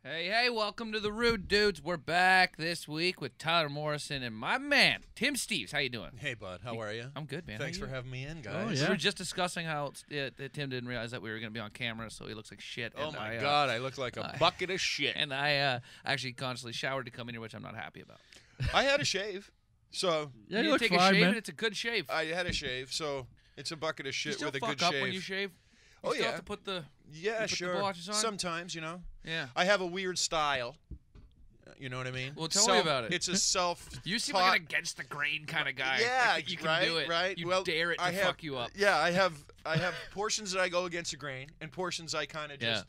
Hey, welcome to the Rude Dudes. We're back this week with Tyler Morrison and my man, Tim Steeves. How you doing? Hey, bud. How are you? I'm good, man. Thanks for having me in, guys. Oh, We yeah. were just discussing how that Tim didn't realize that we were going to be on camera, so he looks like shit. Oh, and my God. I look like a bucket of shit. And I actually constantly showered to come in here, which I'm not happy about. I had a shave, so Yeah, you you look take fine, a shave, man. and it's a good shave. I had a shave, so it's a bucket of You shit still with a fuck good up shave. when you shave? You Oh, still yeah. have to put the Yeah, put the sure. blotches on? Sometimes, you know. Yeah. I have a weird style. You know what I mean? Well, tell me about it. It's a self. You seem like an against the grain kind of guy. Yeah, Like, you can right, do it. right. You Well, dare it to I have- fuck you up. Yeah, I have portions that I go against the grain, and portions I kind of just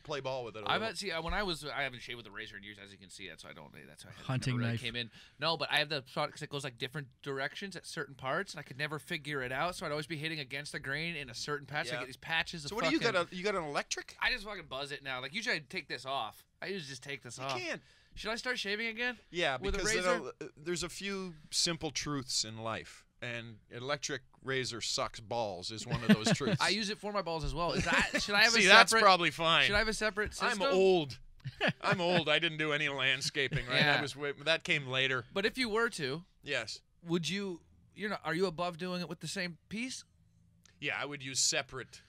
play ball with it. I haven't shaved with a razor in years, as you can see. That's why I don't. That's why I Hunting never really knife. came in. No, but I have the product that goes like different directions at certain parts, and I could never figure it out. So I'd always be hitting against the grain in a certain patch. So I Yeah. get these patches. So of what do you fucking, got? You got an electric? I just fucking buzz it now. Like usually I take this off. I usually just take this You off. can't. Should I start shaving again? Yeah, With a because razor? there's a few simple truths in life, and electric razor sucks balls is one of those truths. I use it for my balls as well. Is that should I have See, a that's separate? probably fine. Should I have a separate system? I'm old. I'm old. I didn't do any landscaping, right? Yeah. That came later. But if you were to, Yes. would you? You're not. Are you above doing it with the same piece? Yeah, I would use separate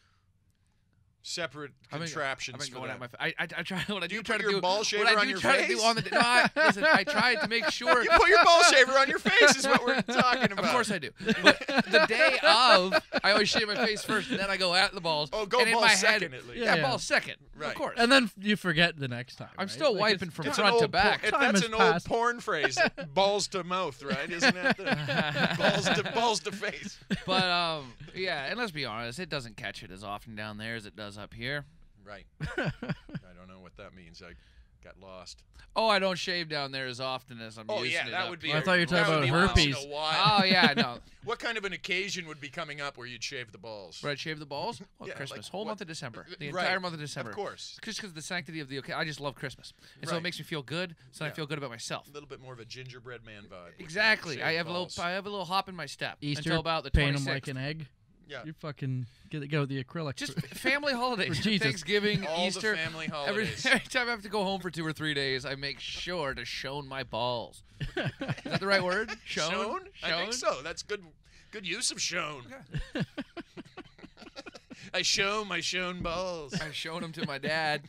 I've been contraptions for going that. at my. I try when I Do you try put to your do ball what shaver I on do your try to do face? on the. No, listen. I tried to make sure. You put your ball shaver on your face is what we're talking about. Of course I do. But the day of, I always shave my face first, and then I go at the balls. Oh, go and in ball my second head, at least. Yeah, Yeah. ball second. Right. Of course. And then you forget the next time. I'm right? still Like, wiping it's- from It's front an to old back. Time that's has an passed. old porn phrase. Balls to mouth, right? Isn't that the balls to face? But yeah, and let's be honest, it doesn't catch it as often down there as it does up here. Right. I don't know what that means. I got lost. Oh, I don't shave down there as often as I'm Oh using yeah, it that up would be. here. I thought you were talking that would about be once in herpes. a while. Oh yeah, no. What kind of an occasion would be coming up where you'd shave the balls? Would I shave the balls? Well, Yeah, Christmas, like whole what- month of December, the Right. entire month of December. Of course. Just because of the sanctity of the occasion, I just love Christmas, and so it Right. makes me feel good. So I Yeah. feel good about myself. A little bit more of a gingerbread man vibe. with Exactly. shaved I have balls. a little hop in my step Easter, until about the paint 26th. them like an egg. Yeah. You fucking go with the acrylic. Just family holidays, For Jesus. Thanksgiving, All Easter. the family Every, holidays. every time I have to go home for 2 or 3 days, I make sure to shone my balls. Is that the right word? Shown? I think so. That's good. Good use of shown. I show my shown balls. I've shown them to my dad.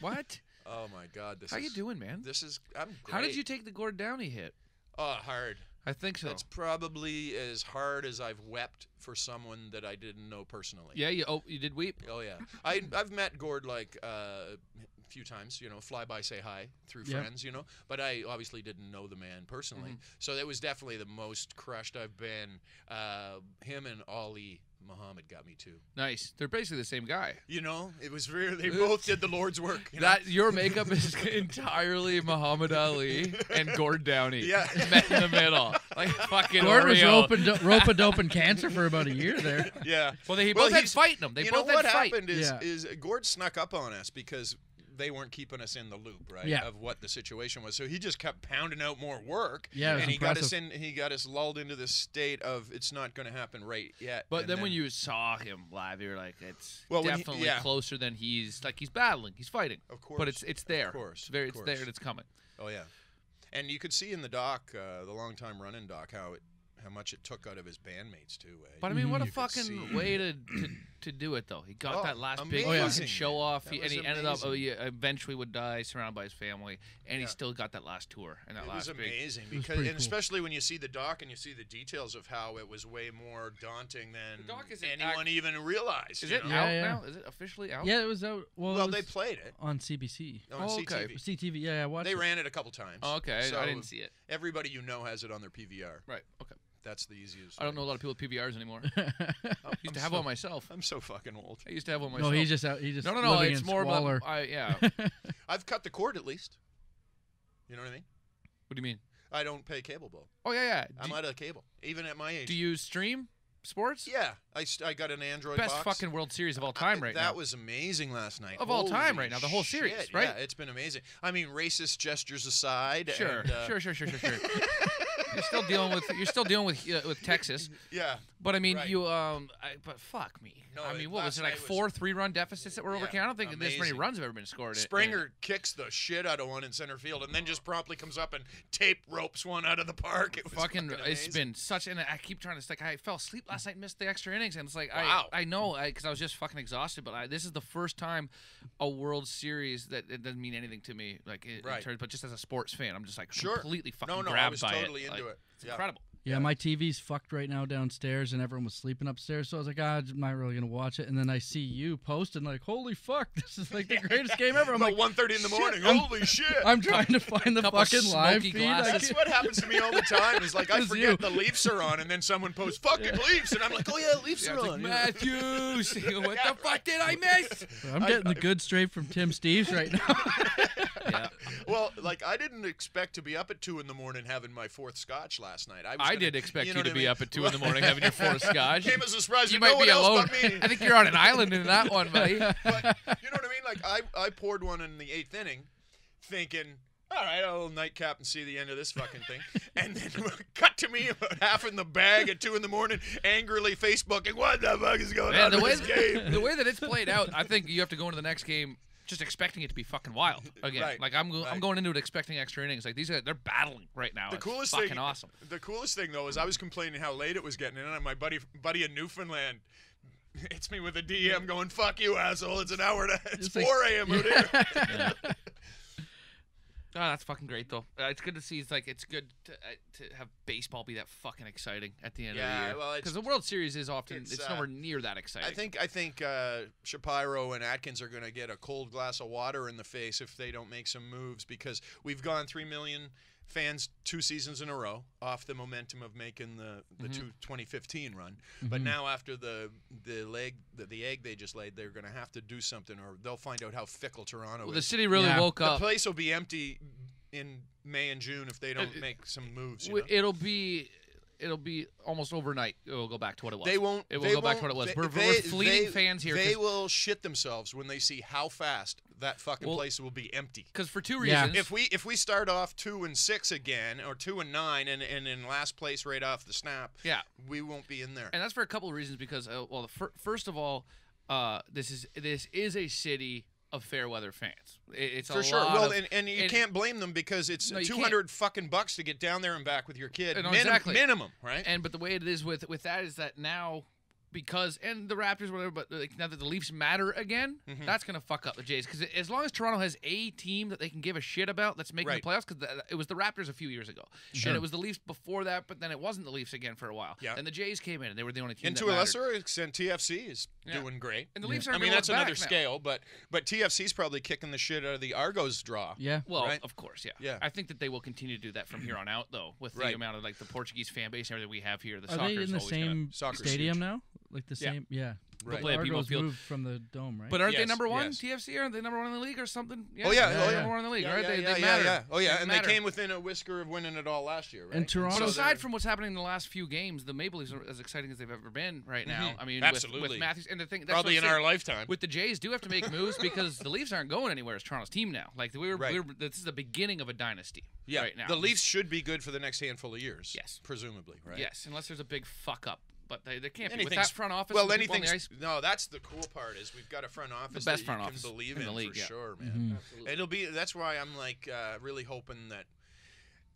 What? Oh my God. How you doing, man? I'm great. How did you take the Gord Downey hit? Oh, hard. I think so. That's probably as hard as I've wept for someone that I didn't know personally. Yeah, you did weep? Oh yeah. I've met Gord like a few times, you know, fly by, say hi through Yeah. friends, you know. But I obviously didn't know the man personally, so that was definitely the most crushed I've been. Him and Ali Muhammad got me too. Nice. They're basically the same guy. You know, it was really they both did the Lord's work. You know? That your makeup is entirely Muhammad Ali and Gord Downey. Yeah. Met in the middle, like fucking Gord was Oreo. rope-a-doping cancer for about a year there. Yeah. Well, they both had fighting them. They you both know what had fight. happened Yeah. is Gord snuck up on us because they weren't keeping us in the loop, right? Yeah. Of what the situation was. So he just kept pounding out more work. Yeah, it was and impressive. he got us lulled into this state of it's not going to happen right yet. But And then when you saw him live, you were like, it's Well, when he- definitely yeah. closer than he's battling, he's fighting. Of course. But it's there. Of course. It's very of it's there course. and it's coming. Oh yeah. And you could see in the doc, the long time running doc, how much it took out of his bandmates too. Eh? But I mean, what a You could fucking see. way to do it though. He got Oh, that last big amazing, fucking show man. off, That and was he ended up amazing. eventually would die surrounded by his family, and he Yeah. still got that last tour and that It last was big. amazing It was because, pretty and cool. especially when you see the doc and you see the details of how it was way more daunting than The doc isn't anyone even realized. Is you it know? out Yeah, yeah. now? Is it officially out? Yeah, it was out. Well, Well, it they was played it on CBC. on Oh, okay. CTV. CTV, yeah, I watched They it. ran it a couple times. Oh, okay. So I didn't see it. Everybody you know has it on their PVR. Right. Okay. That's the easiest. I don't know a way. lot of people with PVRs anymore. Oh, Used to I'm have so- one myself. I'm so fucking old. I used to have one myself. No, he's just out. He's just no. living It's in more squalor. about yeah. What I've cut the cord at least. You know what I mean? do you mean? I don't pay cable bill. Oh yeah. I'm out of cable, even at my age. Do you stream sports? Yeah, I got an Android Best box. Fucking World Series of all time right now. That was amazing last night. Of all time Holy right now, the whole series, shit, right? Yeah, it's been amazing. I mean, racist gestures aside. Sure. and, Sure. you're still dealing with Texas. Yeah. But I mean, Right. but fuck me. No, I mean, what was last it like? night was- 4 3-run deficits that were overcame. I don't think this many amazing. runs have ever been scored. Springer kicks the shit out of one in center field, and then just promptly comes up and tape ropes one out of the park. It was Fucking, it's amazing. been such, and I keep trying to like. I fell asleep last night, and missed the extra innings, and it's like Wow. I know, because I was just fucking exhausted. But this is the first time a World Series that it doesn't mean anything to me, like in Right. terms, but just as a sports fan, I'm just like Sure. completely fucking No, I grabbed was by totally it. into Like, it. It's Yeah. incredible. Yeah, my TV's fucked right now downstairs, and everyone was sleeping upstairs. So I was like, I'm not really gonna watch it. And then I see you posting like, "Holy fuck, this is like the greatest game ever." I'm About like, 1:30 in the shit, morning. I'm- Holy shit! I'm trying to find the Couple fucking live smoky feed. I glasses. That's can't- what happens to me all the time. Is like I It's forget you. the Leafs are on, and then someone posts "fucking Leafs," and I'm like, "Oh yeah, Leafs Yeah, are it's like, on." Matthews, what the fuck did I miss? I'm getting the good straight from Tim Steeves right now. Yeah. Well, like I didn't expect to be up at 2 in the morning having my 4th Scotch last night. I did expect you know to what I be mean? up at 2 in the morning having your 4th Scotch. Came as a surprise. You to no might one be else alone. but me. I think you're on an island in that one, buddy. But you know what I mean? Like I poured one in the 8th inning, thinking, all right, I'll nightcap and see the end of this fucking thing. And then cut to me about half in the bag at 2 in the morning, angrily Facebooking, what the fuck is going on Man, in this game? the way that it's played out, I think you have to go into the next game just expecting it to be fucking wild again. Right, Like I'm right. going into it expecting extra innings. Like these guys, they're battling right now. The It's coolest fucking thing, awesome. The coolest thing though is I was complaining how late it was getting, and my buddy in Newfoundland hits me with a DM going, "Fuck you, asshole! It's an hour and it's It's like- 4 a.m. out here." Yeah. Oh, that's fucking great though. It's good to see. It's good to have baseball be that fucking exciting at the end of the Yeah, year. well, it's- because the World Series is often it's, it's nowhere near that exciting. I think Shapiro and Atkins are going to get a cold glass of water in the face if they don't make some moves, because we've gone 3 million fans 2 seasons in a row off the momentum of making the 2015 run. But now after the egg they just laid, they're going to have to do something, or they'll find out how fickle Toronto well, the is. city really Yeah. woke The up. place will be empty in May and June if they don't make some moves. You know? It'll be almost overnight. It will go back to what it was. They won't. It will they go back to what won't- it was. they- We're they- fleeting they- fans here. They will shit themselves when they see how fast that fucking place will be empty. Because for 2 Yeah. reasons. If we start off 2-6 again, or 2-9, and in last place right off the snap, Yeah. we won't be in there. And that's for a couple of reasons. Because first of all, this is a city of fair weather fans. It's For a sure. lot Well, of- and you can't blame them, because it's No, you $200 fucking bucks to get down there and back with your kid. No, exactly. Minimum, right? But the way it is with that is that now, because and the Raptors, whatever, but like, now that the Leafs matter again, that's gonna fuck up the Jays. Because as long as Toronto has a team that they can give a shit about that's making Right. the playoffs, because it was the Raptors a few years ago, Sure. and it was the Leafs before that, but then it wasn't the Leafs again for a while. Yeah. And the Jays came in, and they were the only team. And that to a mattered. lesser extent, TFC is Yeah. doing great. And the Leafs I aren't mean, gonna that's look another back now. scale, but TFC's probably kicking the shit out of the Argos draw. Yeah. Well, Right? of course, yeah. Yeah. I think that they will continue to do that from here on out, though, with the Right. amount of like the Portuguese fan base and everything we have here. The Are soccer's they in the always gonna- same Soccer's stadium huge. now? Like the Yeah. same? Yeah. Right. The Play at BMO Argos Field. moved from the dome, right? But aren't they Yes, number one? yes. TFC, aren't they number one in the league or something? Oh, yeah. they're Oh, yeah. number one in the league, Yeah, right? yeah, They yeah, matter. yeah. Oh, yeah, and they matter. came within a whisker of winning it all last year, right? And Toronto- But So aside from what's happening in the last few games, the Maple Leafs are as exciting as they've ever been right now. I mean, Absolutely. with Matthews and the thing that's Probably what in I'm our saying. lifetime. With the Jays, do have to make moves because the Leafs aren't going anywhere as Toronto's team now. Like Right. this is the beginning of a dynasty. Yeah, right now. the Leafs should be good for the next handful of years. Yes. Presumably, right? Yes, unless there's a big fuck up. But they can't be. With Anything's- that front office, Well, and people on the anything's ice, no. That's the cool part is we've got a front office best that front you office can believe in in, the league, for yeah. sure, man. Absolutely. It'll be. That's why I'm like really hoping that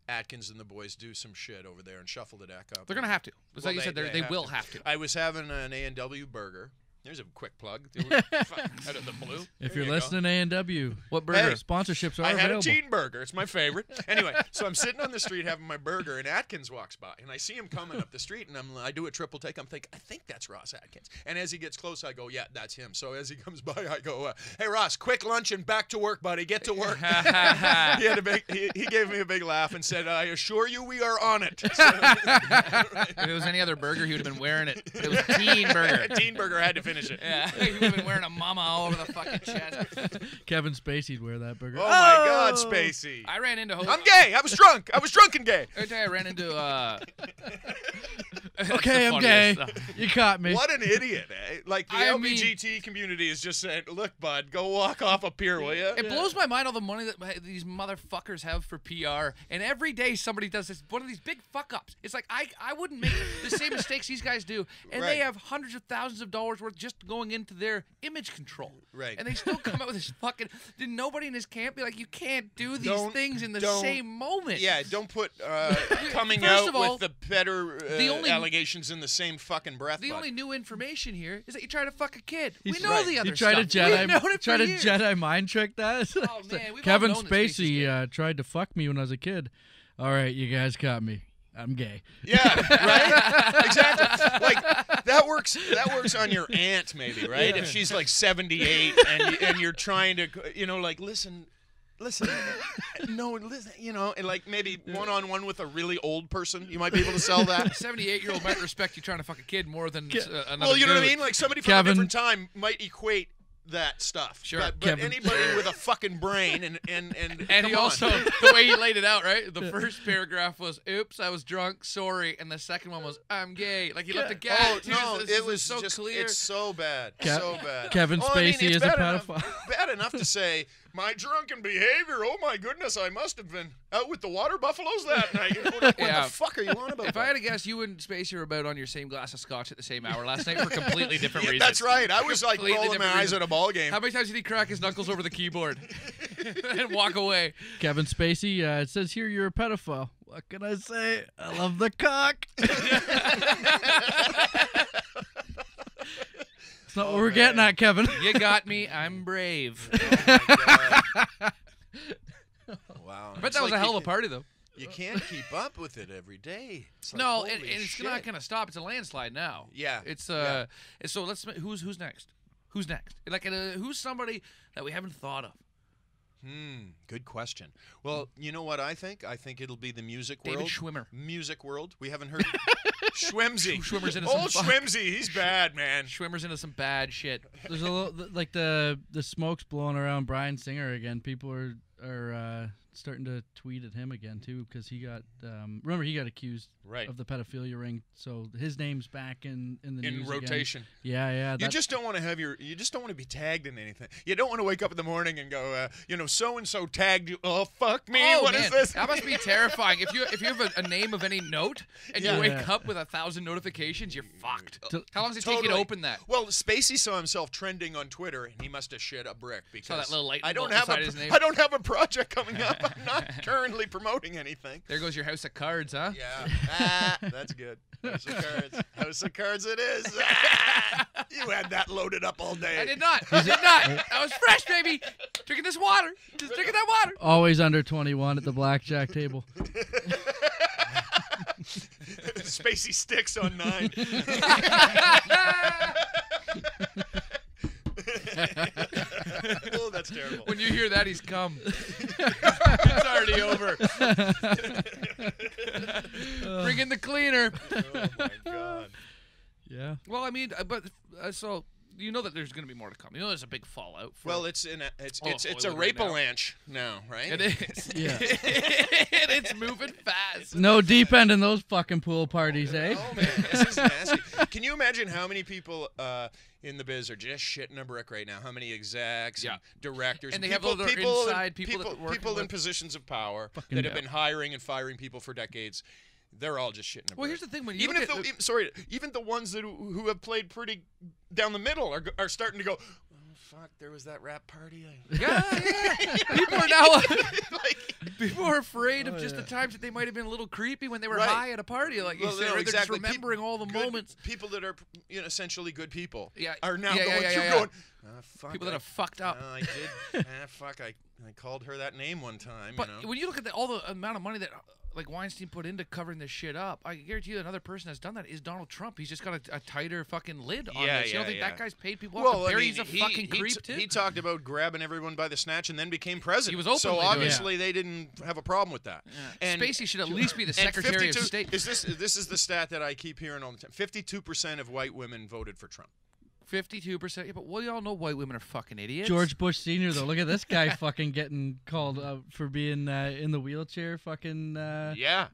Atkins and the boys do some shit over there and shuffle the deck up. They're gonna have to. It's Well, like you said, they have will to. have to. I was having an A&W burger. There's a quick plug. Out of the blue. If There you're you go. listening, A&W, What burger? sponsorships are I had available. a teen burger. It's my favorite. Anyway, so I'm sitting on the street having my burger, and Atkins walks by, and I see him coming up the street, and I do a triple take. I'm thinking, I think that's Ross Atkins. And as he gets close, I go, yeah, that's him. So as he comes by, I go, hey Ross, quick lunch and back to work, buddy. Get to work. He gave me a big laugh and said, I assure you, we are on it. So, If it was any other burger, he would have been wearing it. It was a teen burger. Teen burger had to fit finish it. Yeah, he would have been wearing a mama all over the fucking chest. Kevin Spacey'd wear that burger. Oh my God, Spacey. I ran into. I'm gay. I was drunk. I was drunk and gay. I tell you, I ran into. Okay, I'm gay. You caught me. What an idiot, eh? Like, the I mean- LBGT community is just saying, look, bud, go walk off a pier, will you? It blows my mind all the money that these motherfuckers have for PR, and every day somebody does this. One of these big fuck ups. It's like I wouldn't make the same mistakes these guys do, and Right. they have hundreds of thousands of dollars worth just going into their image control. Right. And they still come out with this fucking. Did nobody in his camp be like, you can't do these Don't- things in the don't- same moment? Yeah, don't put coming First out of all, with the better the only- allegations in the same fucking breath. The bud. only new information here is that you try to fuck a kid. He's- We know right. the other He tried stuff. to Jedi, We've known it tried for to years. Jedi mind trick that. Oh, man, we've Kevin all known that Spacey's Spacey gay. tried to fuck me when I was a kid. All right, you guys caught me. I'm gay. Yeah, right? Exactly. Like, that works on your aunt, maybe, right? If she's like 78 and you're trying to, like, listen, no, listen, and like maybe one-on-one with a really old person, you might be able to sell that. 78-year-old might respect you trying to fuck a kid more than another Well, you know what I dude. mean? Like, somebody from Kevin- a different time might equate that stuff. Sure. But Kevin- anybody with a fucking brain and And come he on. also, the way he laid it out, right? The first paragraph was, oops, I was drunk, sorry. And the second one was, I'm gay. Like, he left a gap. Oh, too. no, This it is was so just, clear. it's so bad. Ke- So bad. Kevin Oh, I mean, Spacey it's is a bad enough- pedophile. Bad enough to say, my drunken behavior, oh my goodness, I must have been out with the water buffaloes that night. What Yeah. the fuck are you on about? If I had to guess, you and Spacey were about on your same glass of scotch at the same hour last night for completely different reasons. That's right. I was like Completely rolling my different eyes reasons. at a ball game. How many times did he crack his knuckles over the keyboard and walk away? Kevin Spacey, it says here you're a pedophile. What can I say? I love the cock. It's not what we're getting at, Kevin. You got me. I'm brave. Wow. I bet that was a hell of a party, though. You can't keep up with it every day. It's like, No, holy and it's shit. not going to stop. It's a landslide now. Yeah. It's Yeah. So let's who's next? Who's next? Like who's somebody that we haven't thought of? Good question. Well, you know what I think? I think it'll be the music David world. Schwimmer. Music world. We haven't heard Schwimsy. Schwimmer's into Old some Schwimsy. He's bad, man. Schwimmer's into some bad shit. There's a little like the smoke's blowing around Bryan Singer again. People are starting to tweet at him again too because he got remember he got accused Right. of the pedophilia ring, so his name's back in the news In again. rotation. Yeah. You just don't want to you just don't want to be tagged in anything. You don't want to wake up in the morning and go, so and so tagged you. Oh fuck me! Oh, What is man, this? that must be terrifying. If you have a name of any note and Yeah. you wake Yeah. up with 1,000 notifications, you're fucked. To- How long does it take you to Totally. open that? Well, Spacey saw himself trending on Twitter, and he must have shit a brick because Saw that little lightning I don't bolt have beside his name. I don't have a project coming up. I'm not currently promoting anything. There goes your house of cards, huh? Yeah, that's good. House of Cards. House of Cards it is. Ah, you had that loaded up all day. I did not. I did not. I was fresh, baby. Drinking this water. Just drinking that water. Always under 21 at the blackjack table. Spacey sticks on 9. Oh, that's terrible. When you hear that, he's come. It's already over. Bring in the cleaner. Oh my god. Yeah. Well, I mean, so you know that there's going to be more to come. You know, there's a big fallout. Well, it's a Hollywood right now. rape-a-lanche now, right? It is. Yeah. And it's moving fast. No deep end in those fucking pool parties, eh? Oh man, this is nasty. Can you imagine how many people in the biz are just shitting a brick right now? How many execs, Yeah. and directors, And they people, have other people, inside people that work people in with- positions of power Fucking that have yeah. been hiring and firing people for decades. They're all just shitting a brick. Well, here's the thing: when you even look if at even the ones that who have played pretty down the middle are starting to go. Oh, fuck! There was that rap party. yeah, people are now Like, people are afraid of Oh, just yeah. the times that they might have been a little creepy when they were Right. high at a party, like you well, said. no, Or exactly. They're just remembering all the good moments. People that are essentially good people. Yeah. Are now Yeah, going yeah, through yeah. going. Fuck, People that have fucked up. I did. Fuck! I called her that name one time. But you know. when you look at all the amount of money that like Weinstein put into covering this shit up, I guarantee you another person that's done that is Donald Trump. He's just got a tighter fucking lid on Yeah, this. You don't yeah, think yeah. that guy's paid people off to bury? He's a fucking he creep too. He talked about grabbing everyone by the snatch and then became president. He was openly so doing it. obviously they didn't have a problem with that. Yeah. And Spacey should at least be the and Secretary of 52 State. This is the stat that I keep hearing all the time. 52% of white women voted for Trump. 52%. Yeah, but we all know white women are fucking idiots. George Bush Sr. though, look at this guy fucking getting called for being in the wheelchair, fucking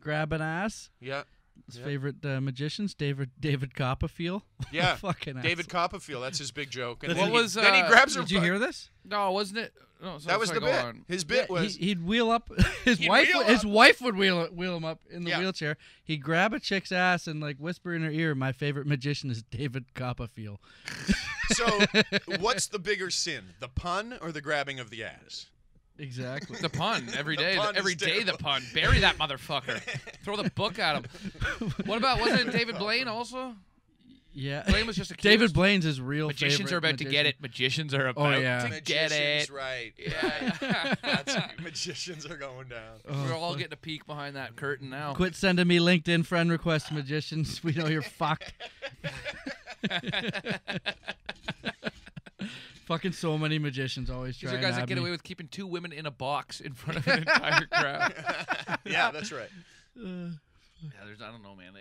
grabbing ass. Yeah. His favorite magicians, David Copperfield. Yeah, fucking David asshole. Copperfield. That's his big joke. And What then was, then he grabs her. Did you hear this? No, wasn't it? No, That was the bit. His bit was he'd wheel up his He'd wife. wheel His up. wife would wheel him up in the Yeah. wheelchair. He'd grab a chick's ass and like whisper in her ear, "My favorite magician is David Copperfield." So. What's the bigger sin, the pun or the grabbing of the ass? Exactly. The pun every The day. pun Every is day the terrible. pun. Bury that motherfucker. Throw the book at him. What about, wasn't it David Blaine also? Yeah. Blaine was just accused. David Blaine's his real Magicians favorite are about to get magician. it. Magicians are about yeah. to get Magicians, it. right? Yeah. That's, magicians are going down. Oh, We're all fuck. getting a peek behind that curtain now. Quit sending me LinkedIn friend requests, magicians. We know you're fucked. Fucking so many magicians always These try are guys and that have get me. away with keeping 2 women in a box in front of an entire crowd. Yeah, that's right. Yeah, I don't know, man.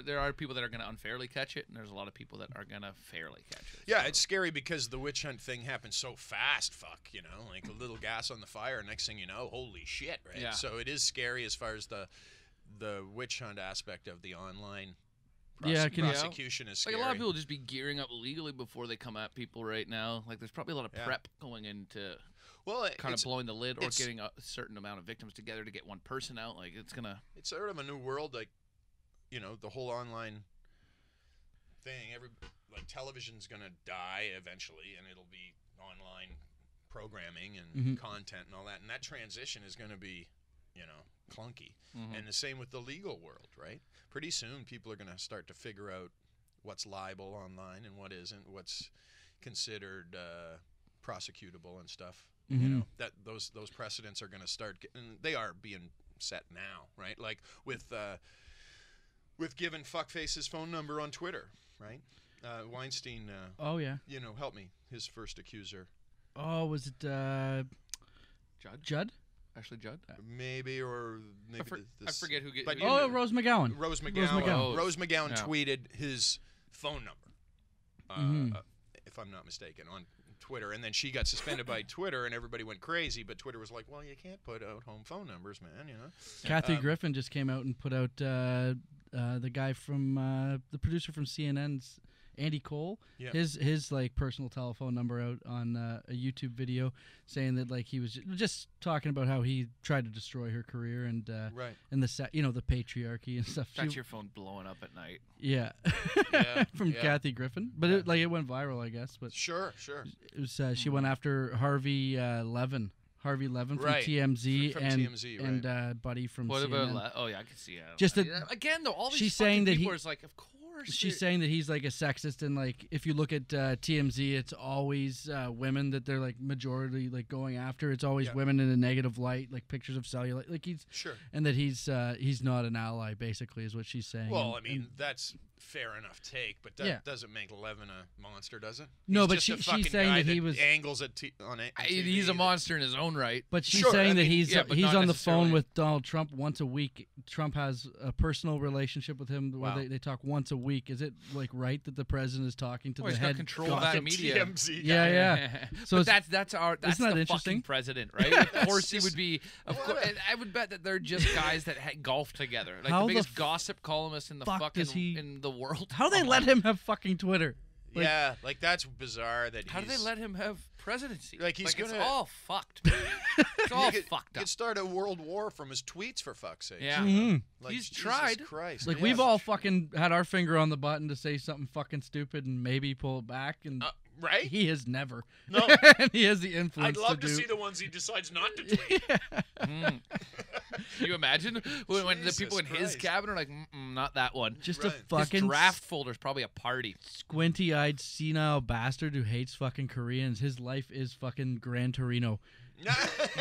There are people that are going to unfairly catch it, and there's a lot of people that are going to fairly catch it. Yeah, So- it's scary because the witch hunt thing happens so fast. Fuck, like a little gas on the fire. Next thing you know, holy shit, right? Yeah. So it is scary as far as the witch hunt aspect of the online Yeah, can you- prosecution is Like scary. a lot of people just be gearing up legally before they come at people right now. Like there's probably a lot of Yeah. prep going into well, kind of it's, blowing the lid or it's- getting a certain amount of victims together to get one person out. Like it's gonna. it's sort of a new world, like the whole online thing. Like television's gonna die eventually, and it'll be online programming and content and all that. And that transition is gonna be, clunky. And the same with the legal world, right? Pretty soon, people are gonna start to figure out what's libel online and what isn't, what's considered prosecutable and stuff. That those precedents are gonna start getting. They are being set now, right? Like with giving fuckface's phone number on Twitter, right? Weinstein, Oh yeah. help me. His first accuser, Oh, was it Judd? Ashley Judd. maybe, or maybe I forget who. but Oh, Rose McGowan. Rose McGowan. McGowan. Rose McGowan Yeah. tweeted his phone number, if I'm not mistaken, on Twitter, and then she got suspended by Twitter, and everybody went crazy. But Twitter was like, "Well, you can't put out home phone numbers, man." Kathy Griffin just came out and put out the guy from the producer from CNN's Andy Cole, Yeah. his like personal telephone number out on a YouTube video saying that like he was just talking about how he tried to destroy her career and Right. and the patriarchy and stuff. That's your phone blowing up at night. Yeah, Yeah, from yeah. Kathy Griffin, but it went viral, I guess. But Sure. it was she went after Harvey Levin from Right. TMZ From and TMZ, and Buddy from What CNN. about? Oh yeah, I can see. Just I that- mean, again though, all these she's fucking saying that people he- is like, of course. She's saying that he's like a sexist, and like if you look at TMZ, it's always women that they're like majority like going after. It's always Yeah. women in a negative light, like pictures of cellulite. Like Sure. and that he's not an ally, basically, is what she's saying. Well, And- I mean, that's fair enough take, but that Yeah. doesn't make Levin a monster, does it? No, He's but just a she's fucking saying guy that he was- angles at on TV. He's a monster in his own right. but she's Sure, saying I that mean, he's yeah, but he's not on the necessarily. phone with Donald Trump once a week. Trump has a personal relationship with him where Wow. they talk once a week. Is it like right that the president is talking to Oh, the he's got head control of that gossip? media. TMZ guy. Yeah. So but it's- that's isn't that the fucking interesting? president, right? Of course he just- would be. Of course, and I would bet that they're just guys that golf together, like How the the biggest gossip columnist in the fuck fucking does he- in the world. How they let him have fucking Twitter? Like- Yeah, like that's bizarre that How do they let him have presidency? Like, he's it's gonna- all fucked. Man. It's all he fucked up. could start a world war from his tweets, for fuck's sake. Yeah. Mhm. Like, He's Jesus tried. Christ. Like yeah. we've all fucking had our finger on the button to say something fucking stupid and maybe pull it back, and right? he has never. No. And he has the influence I'd love to to do. see the ones he decides not to tweet. Mm. Can you imagine when the Jesus people in his Christ. cabinet are like, not that one. Just Right. a His fucking His draft folder's probably a party. squinty-eyed, senile bastard who hates fucking Koreans. His life is fucking Gran Torino.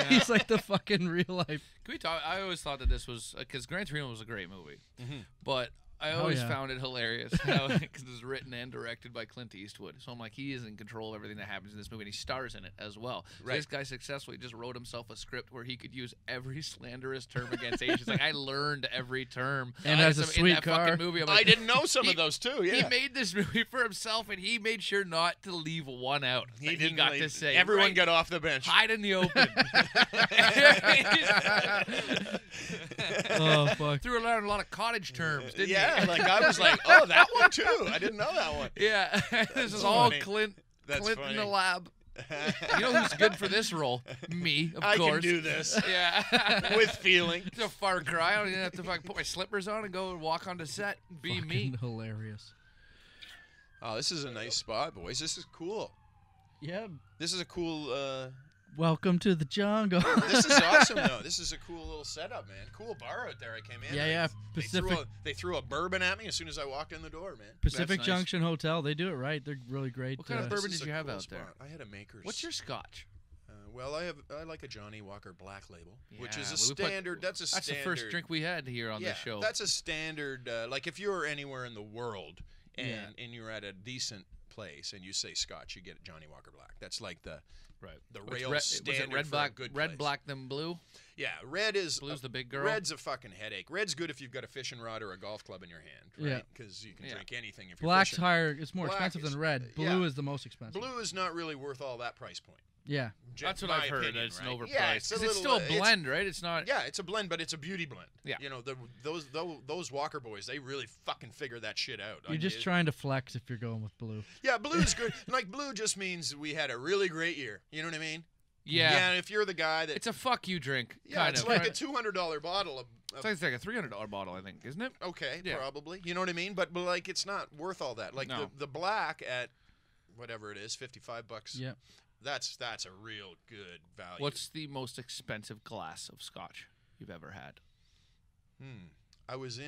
He's like the fucking real life. Can we talk? I always thought that this was because Gran Torino was a great movie, but I Oh, always yeah. found it hilarious because it was written and directed by Clint Eastwood. So I'm like, he is in control of everything that happens in this movie, and he stars in it as well. So Right. this guy successfully just wrote himself a script where he could use every slanderous term against Asians. Like, I learned every term. And has a in sweet that car. fucking movie. I'm I like, didn't know some He- of those too. He Yeah. made this movie for himself, and he made sure not to leave one out. He didn't got leave- to say Everyone right, got off the bench. hide in the open. Oh fuck. Threw around a lot of cottage terms, didn't Yeah, he? like I was like, oh, that one too. I didn't know that one. Yeah, this is That's all funny. Clint That's in the funny. lab. You know who's good for this role? Me, of I course. can do this Yeah. with feeling. It's a far cry. I don't even have to fucking put my slippers on and go and walk onto set. Be me. Fucking hilarious. Oh, this is a nice spot, boys. This is cool. Yeah. This is a cool. Welcome to the jungle. This is awesome, though. This is a cool little setup, man. Cool bar out there. I came in. Yeah, yeah. They threw a bourbon at me as soon as I walked in the door, man. Pacific nice. Junction Hotel. They do it right. They're really great. What kind of This bourbon is did a you have cool out there? spot. I had a Maker's. What's your scotch? Well, I like a Johnny Walker Black Label, which is Yeah, a well, we put- standard. That's a That's standard. the first drink we had here on yeah, this show. that's a standard. Like if you're anywhere in the world and Yeah. and you're at a decent place and you say Scotch, you get Johnny Walker Black. That's like the right. the What's rail red, standard was it red, for black, a good red, place. black, then blue? Yeah, red is Blue's the big girl. Red's a fucking headache. Red's good if you've got a fishing rod or a golf club in your hand, Yeah. right? Because you can Yeah. drink anything if you're Black's fishing. higher. It's more Black expensive is- than red. Blue yeah. is the most expensive. Blue is not really worth all that price point. Yeah. That's what my I've heard. opinion, It's right? an overpriced. Yeah, it's, a 'Cause little, it's still a blend, right? It's not. Yeah, it's a blend, but it's a beauty blend. Yeah. You know, those Walker boys, they really fucking figure that shit out. You're just trying to flex if you're going with blue. Yeah, blue is good. Like blue just means we had a really great year. You know what I mean? Yeah. Yeah. If you're the guy that, It's a fuck you drink. yeah, kind it's of, like right? a $200 bottle of. It's like a $300 bottle, I think, isn't it? Okay, Yeah. probably. You know what I mean? But like, it's not worth all that. Like No. the black at whatever it is, $55. Yeah. That's a real good value. What's the most expensive glass of scotch you've ever had? I was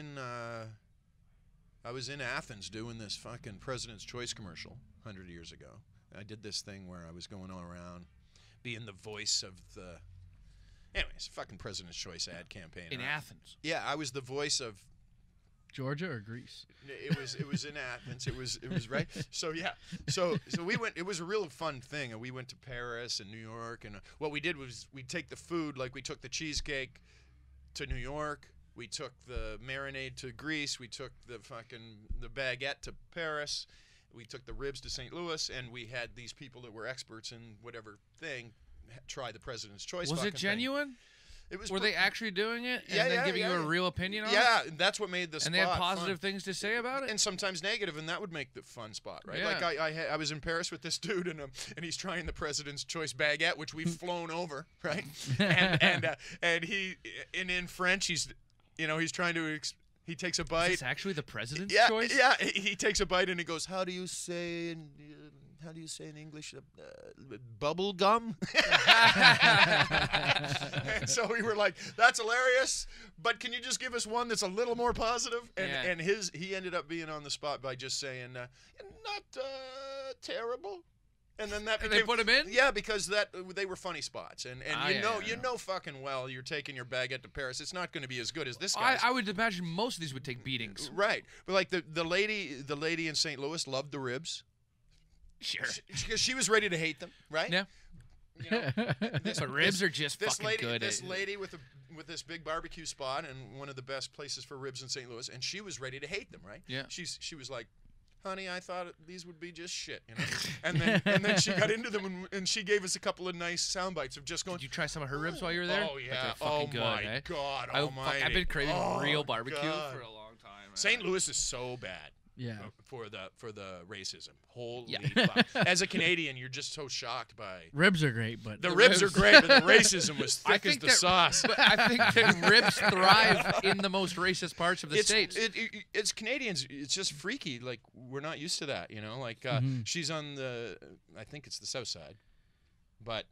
in Athens doing this fucking President's Choice commercial 100 years ago. I did this thing where I was going all around being the voice of the anyways, fucking President's Choice ad campaign. In Athens. Yeah, I was the voice of Georgia or Greece? it was in Athens. It was right. So yeah. So we went. It was a real fun thing, and we went to Paris and New York. And what we did was we take the food, like we took the cheesecake to New York. We took the marinade to Greece. We took the baguette to Paris. We took the ribs to St. Louis, and we had these people that were experts in whatever thing try the President's Choice. Was fucking it genuine? Thing. It was. Were they actually doing it and Yeah, then yeah, giving you yeah. a real opinion on it? Yeah, that's what made the spot And they had positive fun. things to say about it? And sometimes negative, and that would make the fun spot, right? Yeah. Like I was in Paris with this dude, and he's trying the President's Choice baguette, which we've flown over, right? And he in French, he's trying to he takes a Is bite. this actually the president's Yeah, choice? yeah. He takes a bite and he goes, "How do you say in English? Bubble gum." And so we were like, "That's hilarious, but can you just give us one that's a little more positive?" And Yeah. he ended up being on the spot by just saying, "Not terrible." And then that And became, they put him in? Yeah, because they were funny spots, and yeah. you know fucking well you're taking your baguette to Paris. It's not going to be as good as this guy's. I would imagine most of these would take beatings. Right, but like the lady in St. Louis loved the ribs. Sure. She was ready to hate them, right? Yeah. You know, But ribs are just this fucking lady, good. This lady with this big barbecue spot and one of the best places for ribs in St. Louis, and she was ready to hate them, right? Yeah. She was like, "Honey, I thought these would be just shit," you know. And then she got into them, and she gave us a couple of nice sound bites of just going. Did you try some of her ribs while you were there? Oh Like, yeah. they're Oh fucking my good, eh? God. I've been craving real barbecue God. for a long time. man. St. Louis is so bad. Yeah. For the racism. Holy Yeah. fuck. As a Canadian, you're just so shocked by Ribs are great, but the The ribs are ribs. great, but the racism was I thick as think the that- sauce. But I think that ribs thrive in the most racist parts of the states. It's Canadians. It's just freaky. Like we're not used to that, you know. Like she's on I think it's the south side, but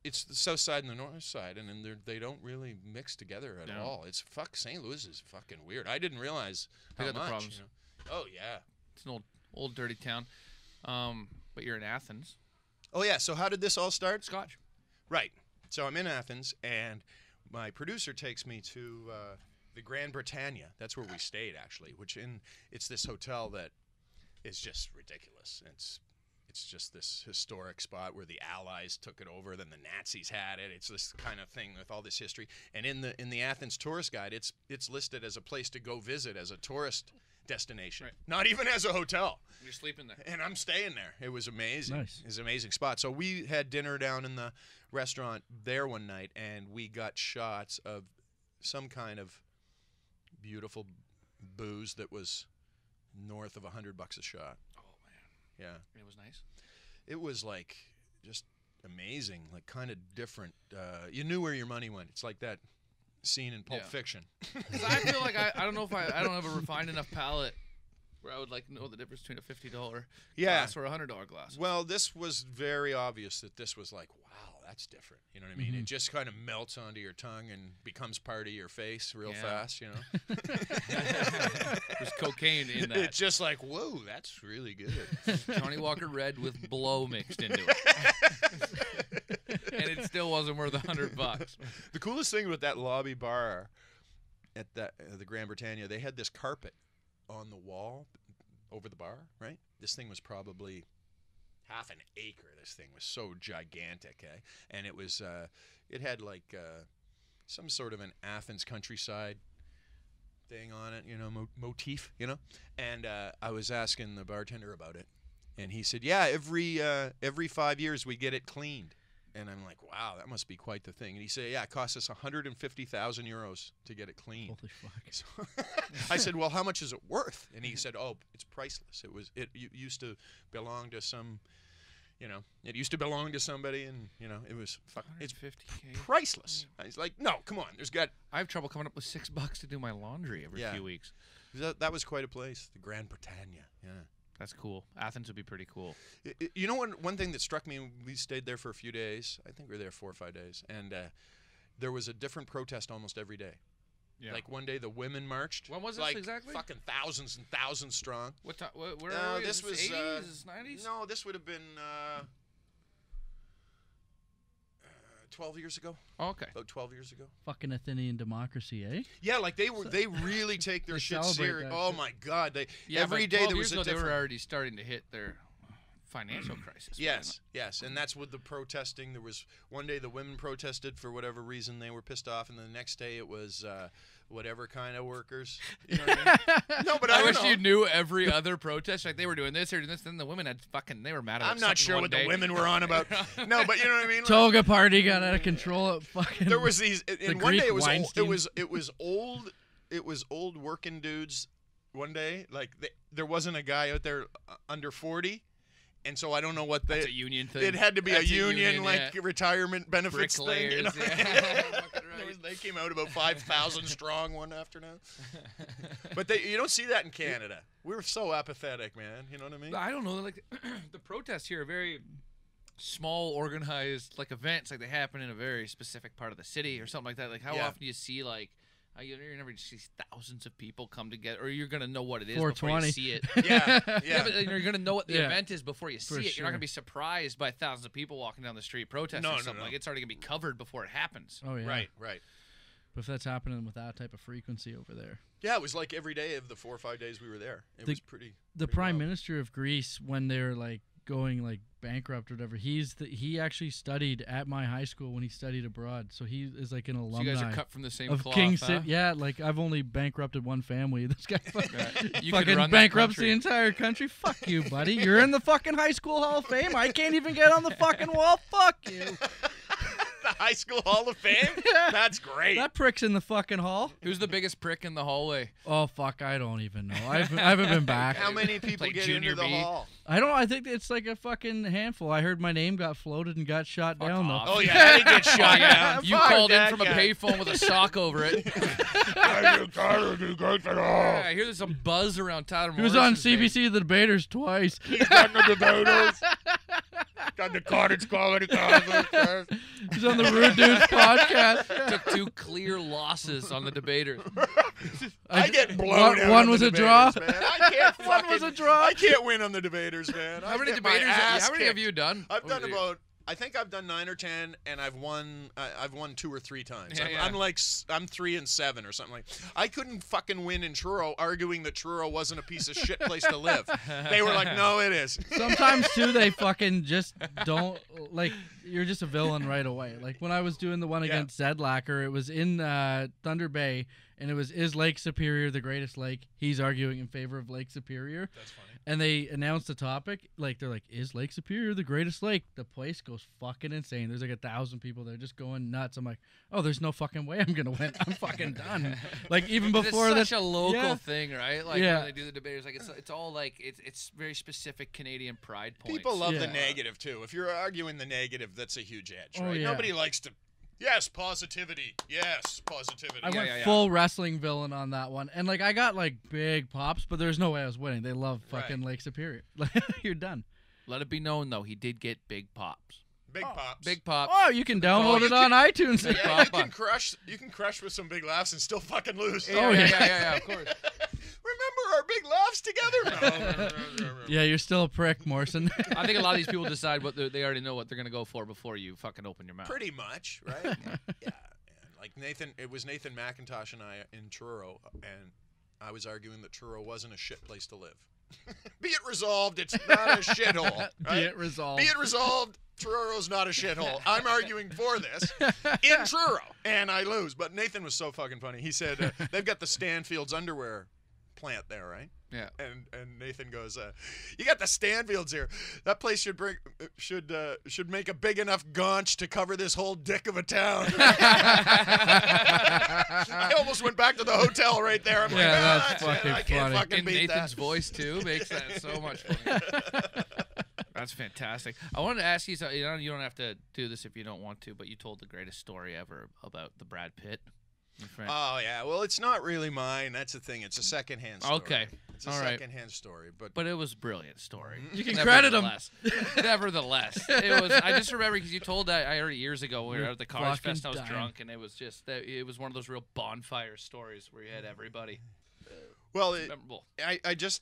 it's the south side and the north side, and then they don't really mix together at No. all. It's St. Louis is fucking weird. I didn't realize They how got the much. problems. You know? Oh yeah. It's an old dirty town. But you're in Athens. Oh yeah. So how did this all start? Scotch. Right. So I'm in Athens, and my producer takes me to the Grand Britannia. That's where we stayed, actually. It's this hotel that is just ridiculous. It's just this historic spot where the Allies took it over, then the Nazis had it. It's this kind of thing with all this history. And in the Athens tourist guide, it's listed as a place to go visit as a tourist destination, not even as a hotel. You're sleeping there, and I'm staying there. It was amazing. Nice. It was an amazing spot. So we had dinner down in the restaurant there one night, and we got shots of some kind of beautiful booze that was north of $100 a shot. Oh man, yeah, it was nice. It was like just amazing, like kind of different. You knew where your money went. It's like that scene in Pulp Fiction. 'Cause I feel like I don't know if I don't have a refined enough palate where I would like know the difference between a $50 glass or a $100 glass. Well, this was very obvious that this was like, wow, that's different. You know what I mean? It just kind of melts onto your tongue and becomes part of your face real fast, you know? There's cocaine in that. It's just like, whoa, that's really good. Johnny Walker Red with blow mixed into it. And it still wasn't worth $100. The coolest thing with that lobby bar at the Grand Britannia, they had this carpet on the wall over the bar, right? This thing was probably half an acre. This thing was so gigantic, eh? And it was, it had like some sort of an Athens countryside thing on it, you know, motif, you know? And I was asking the bartender about it, and he said, yeah, every 5 years we get it cleaned. And I'm like, wow, that must be quite the thing. And he said, yeah, it costs us 150,000 euros to get it cleaned. Holy fuck. So I said, well, how much is it worth? And he said, oh, it's priceless. It used to belong to some, you know, it used to belong to somebody, and, you know, it was it's priceless. I was like, no, come on. I have trouble coming up with $6 to do my laundry every few weeks. That was quite a place, the Grand Britannia, yeah. That's cool. Athens would be pretty cool. You know, one thing that struck me, we stayed there for a few days. I think we were there 4 or 5 days. And there was a different protest almost every day. Yeah. Like one day the women marched. When was this like exactly? Fucking thousands and thousands strong. What time? Where are we? This was 80s, 90s? No, this would have been 12 years ago. Oh, okay. About 12 years ago. Fucking Athenian democracy, eh? Yeah, like they really take their shit serious. Oh my God, every day there was a different. They were already starting to hit their financial crisis. Yes, and that's with the protesting. There was one day the women protested for whatever reason, they were pissed off, and the next day it was whatever kind of workers. You know what I mean? No, but I wish you knew every other protest. Like they were doing this or doing this, then the women they were mad at. I'm not sure what the women were on about. No, but you know what I mean. Toga party got out of control. Fucking. There was these. And one day it was old working dudes. One day, like there wasn't a guy out there under 40. And so I don't know what That's a union thing. It had to be a union like retirement benefits thing. You know? They came out about 5,000 strong one afternoon. But you don't see that in Canada. We're so apathetic, man. You know what I mean? I don't know. Like the protests here are very small, organized like events. Like they happen in a very specific part of the city or something like that. Like how often do you see like? You're never see thousands of people come together, or you're gonna know what it is before you see it. Yeah, but you're gonna know what the event is before you see it. You're not gonna be surprised by thousands of people walking down the street protesting or something. Like it's already gonna be covered before it happens. Oh yeah, right. But if that's happening with that type of frequency over there, yeah, it was like every day of the 4 or 5 days we were there. It was pretty. The Prime Minister of Greece, when they were like going like bankrupt or whatever, he actually studied at my high school when he studied abroad, so he is like an alumni. So you guys are cut from the same of cloth, King huh? Yeah, like I've only bankrupted one family. This guy you fucking bankrupts the entire country. Fuck you, buddy. You're in the fucking High School Hall of Fame. I can't even get on the fucking wall. Fuck you. The High School Hall of Fame? Yeah. That's great. That prick's in the fucking hall. Who's the biggest prick in the hallway? Oh fuck, I don't even know. I haven't been back. How many people get into the hall? I don't. I think it's like a fucking handful. I heard my name got floated and got shot down off. though. Oh yeah, I didn't get shot down. You called in from a payphone with a sock over it. I hear there's some buzz around Tyler He was on CBC The Debaters twice. He's on the Debaters. Got the Cottage Quality Conference. He's on the Rude Dudes podcast. Took 2 clear losses on the Debaters. I get blown out. One was a draw. I can't One was a draw. I can't win on the Debaters, man. How many debaters? How many have you done? I've done about I think I've done 9 or 10, and I've won 2 or 3 times. Yeah, I'm 3 and 7 or something like. I couldn't fucking win in Truro, arguing that Truro wasn't a piece of shit place to live. They were like, no, it is. Sometimes too, they fucking just don't like. You're just a villain right away. Like when I was doing the one against Zedlacker, it was in Thunder Bay, and it was, is Lake Superior the greatest lake? He's arguing in favor of Lake Superior. That's funny. And they announced the topic, like they're like, "Is Lake Superior the greatest lake?" The place goes fucking insane. There's like 1,000 people there just going nuts. I'm like, "Oh, there's no fucking way I'm gonna win. I'm fucking done." Like even before it's that, such a local thing, right? Like Yeah. when they do the debaters, like it's all like it's very specific Canadian pride points. People love Yeah. the negative too. If you're arguing the negative, that's a huge edge, Oh, right? yeah. Nobody likes to. Yes, positivity. Yes, positivity. I went yeah. full wrestling villain on that one, and like I got like big pops, but there's no way I was winning. They love fucking Right. Lake Superior. You're done. Let it be known though, he did get big pops. Big pops. Big pops. Oh, you can download you it on iTunes. Big Yeah, pop. you can crush with some big laughs and still fucking lose. Yeah, yeah, of course. Remember our big laughs together? No. Yeah, you're still a prick, Morrison. I think a lot of these people decide what they already know what they're gonna go for before you fucking open your mouth. Pretty much, right? Yeah. Like it was Nathan McIntosh and I in Truro, and I was arguing that Truro wasn't a shit place to live. Be it resolved, it's not a shithole. Right? Be it resolved. Be it resolved, Truro's not a shithole. I'm arguing for this in Truro, and I lose. But Nathan was so fucking funny. He said they've got the Stanfield's underwear plant there, right? Yeah. And Nathan goes, "You got the Stanfields here. That place should make a big enough gaunch to cover this whole dick of a town." I almost went back to the hotel right there. I'm like, that's "Ah, fucking I can't funny." fucking In beat Nathan's that." voice too makes that so much funnier. That's fantastic. I wanted to ask you something. You don't have to do this if you don't want to, but you told the greatest story ever about the Brad Pitt. Your friend. Oh yeah, well it's not really mine. That's the thing. It's a secondhand story. Okay. It's a All right. secondhand story, But it was a brilliant story. You can credit him. Nevertheless, it was. I just remember because you told that I heard it years ago when we were at the Cars fucking Fest. I was dying. drunk, and it was just that. It was one of those real bonfire stories where you had everybody. well, It's memorable. I just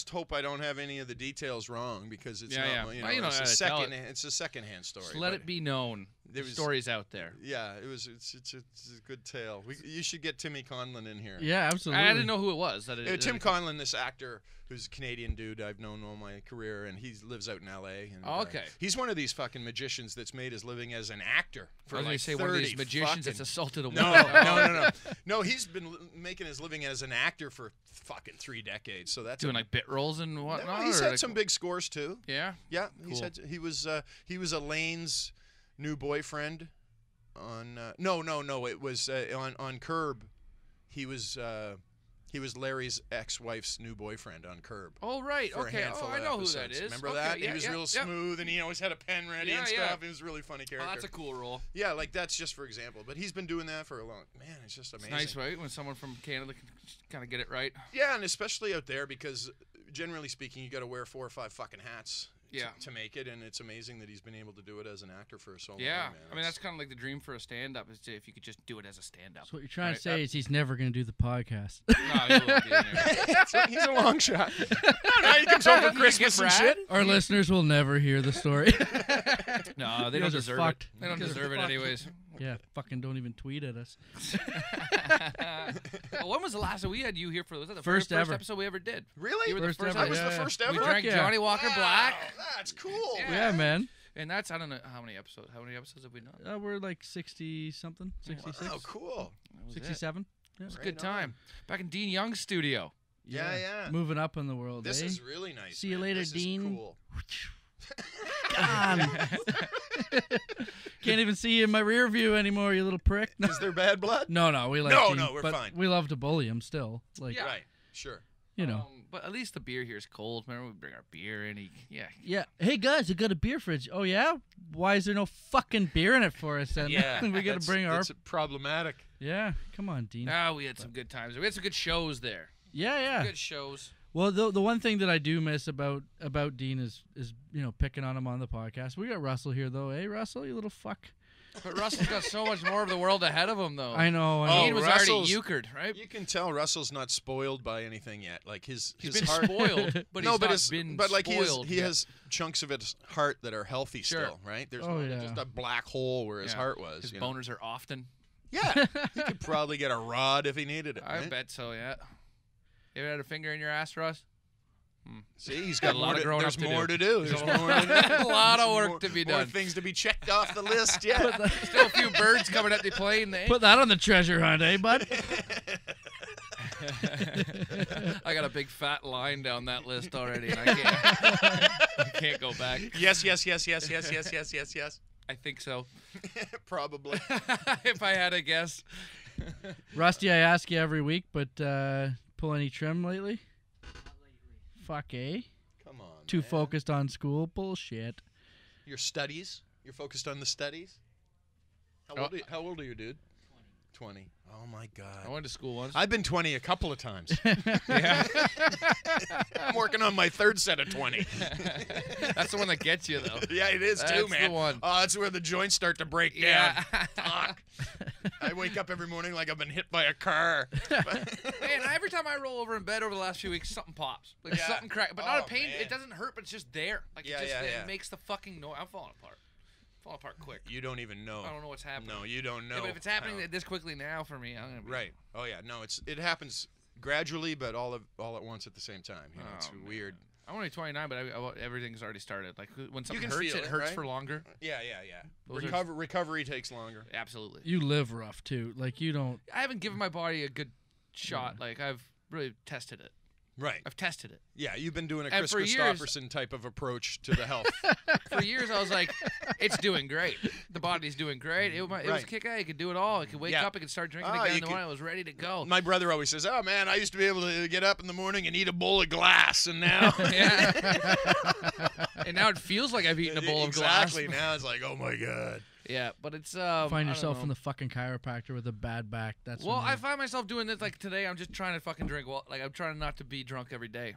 hope I don't have any of the details wrong because it's Yeah, not yeah. you know, Well, you don't it's a have to tell second it. it's a secondhand story. Just let but it be known. there The was- stories out there. Yeah, it's a good tale. You should get Timmy Conlon in here. Yeah, absolutely. I didn't know who it was. Tim Conlon, this actor who's a Canadian dude I've known all my career, and he lives out in L.A. And, Oh, okay. he's one of these fucking magicians that's made his living as an actor for I was like gonna say 30 one of these magicians that's fucking- assaulted a woman. No. No, he's been making his living as an actor for fucking 3 decades. So that's Doing like bit rolls and whatnot. No, he's or had like- some big scores too. Yeah. Yeah, Cool. he was Elaine's new boyfriend on no, it was on Curb. He was Larry's ex-wife's new boyfriend on Curb. Oh right. For a Okay. handful Oh, I of know who that episodes. is. Remember Okay, that? Yeah, he was yeah, real yeah. smooth, and he always had a pen ready Yeah, and yeah. stuff. He was a really funny character. Oh, that's a cool role. Yeah, like that's just for example. But he's been doing that for a long. Man, it's just amazing. It's nice, right? When someone from Canada can kind of get it right. Yeah, and especially out there because generally speaking, you got to wear 4 or 5 fucking hats. Yeah. To make it, and it's amazing that he's been able to do it as an actor for so long. Yeah. Man. I mean, that's kind of like the dream for a stand-up is if you could just do it as a stand-up. So what you're trying to Right? say is he's never going to do the podcast. No, he will be in there. He's a long shot. Now he comes home for Christmas and shit. Our listeners will never hear the story. No, they You don't guys are deserve fucked. it. They don't You guys are deserve it fucked. anyways. Yeah, fucking don't even tweet at us. Well, when was the last time we had you here for? Was that the First first ever. episode we ever did? Really? You were the First first ever, That was yeah. the first We ever. drank yeah. Johnny Walker Wow, Black, That's cool. Yeah. Yeah, man. and that's I don't know how many episodes. How many episodes have we done? We're like 60 something, 66, Oh, cool. That was it. 67. Yeah. It was a Right good on. time. Back in Dean Young's studio. Yeah. Moving up in the world. This eh? is really nice. See you man. later, This is Dean. cool. Gone. Can't even see you in my rear view anymore, you little prick. No, Is there bad blood? no, we like No, Dean, no, we're but fine. we love to bully him still. Like, Yeah. Right. Sure. you know. But at least the beer here is cold. Remember, we bring our beer in. Yeah. Yeah. Hey guys, I got a beer fridge. Oh yeah? Why is there no fucking beer in it for us then? we got to bring our. That's problematic. Yeah. Come on, Dean. Ah, we had some good times. We had some good shows there. Yeah. Good shows. Well, the one thing that I do miss about Dean is picking on him on the podcast. We got Russell here though. Hey Russell, you little fuck. But Russell's got so much more of the world ahead of him, though. I know. He was already Russell's- euchred, right? You can tell Russell's not spoiled by anything yet. Like his He's been heart. spoiled, but No, he's but not it's been but like spoiled. he yet. has chunks of his heart that are healthy Sure. still, right? There's Oh, not yeah. just a black hole where his Yeah. heart was. His you know? boners are often. Yeah, he could probably get a rod if he needed it. I right? bet so, yeah. You ever had a finger in your ass, Russ? See, he's got A lot more of growing there's up to more do. to do. There's more to do. A lot of More- work to be More done. things to be checked off the list. Yeah. Still a few birds coming at the plane. Eh? Put that on the treasure hunt, eh, bud? I got a big fat line down that list already, and I can't go back. Yes, yes, yes, yes, yes, yes, yes, yes, yes. I think so. Probably. If I had a guess. Rusty, I ask you every week, but pull any trim lately? Fuck, eh? Come on. Too man. focused on school? Bullshit. Your studies? You're focused on the studies? How old are you, dude? 20. Oh my I God. went to school once. I've been 20 a couple of times. Yeah. I'm working on my third set of 20. That's the one that gets you, though. Yeah, it is That's too, the man. one. Oh, that's where the joints start to break Yeah. down. Fuck. I wake up every morning like I've been hit by a car. Man, every time I roll over in bed over the last few weeks, something pops. Like Yeah. something cracks. But not Oh, a pain. man. It doesn't hurt, but it's just there. Like Yeah, it just yeah. it makes the fucking noise. I'm falling apart. Falling apart quick. You don't even know. I don't know what's happening. No, you don't know. Yeah, but if it's happening how- this quickly now for me, I'm gonna be Right. Oh yeah. No, it happens gradually, but all at once at the same time. You know, it's Oh, man. weird. I'm only 29, but everything's already started. Like when something can hurts, feel it it, hurts right? for longer. Yeah, yeah, yeah. Those are- Recovery takes longer. Absolutely. You live rough, too. Like, you don't... I haven't given my body a good shot. Like I've really tested it. Right. I've tested it. Yeah, you've been doing a And Chris for years- Christopherson type of approach to the health. For years, I was like, it's doing great. The body's doing great. It was Right. kick ass. It could do it all. It could wake Yeah. up. It could start drinking Ah, again you in the could- morning. I was ready to go. My brother always says, "Oh man, I used to be able to get up in the morning and eat a bowl of glass, and now Yeah. And now it feels like I've eaten a bowl of glass. exactly. Now it's like, oh my god." Yeah, but it's Find yourself in the fucking chiropractor with a bad back. That's Well, when I you- find myself doing this like today. I'm just trying to fucking drink. Well, like I'm trying not to be drunk every day.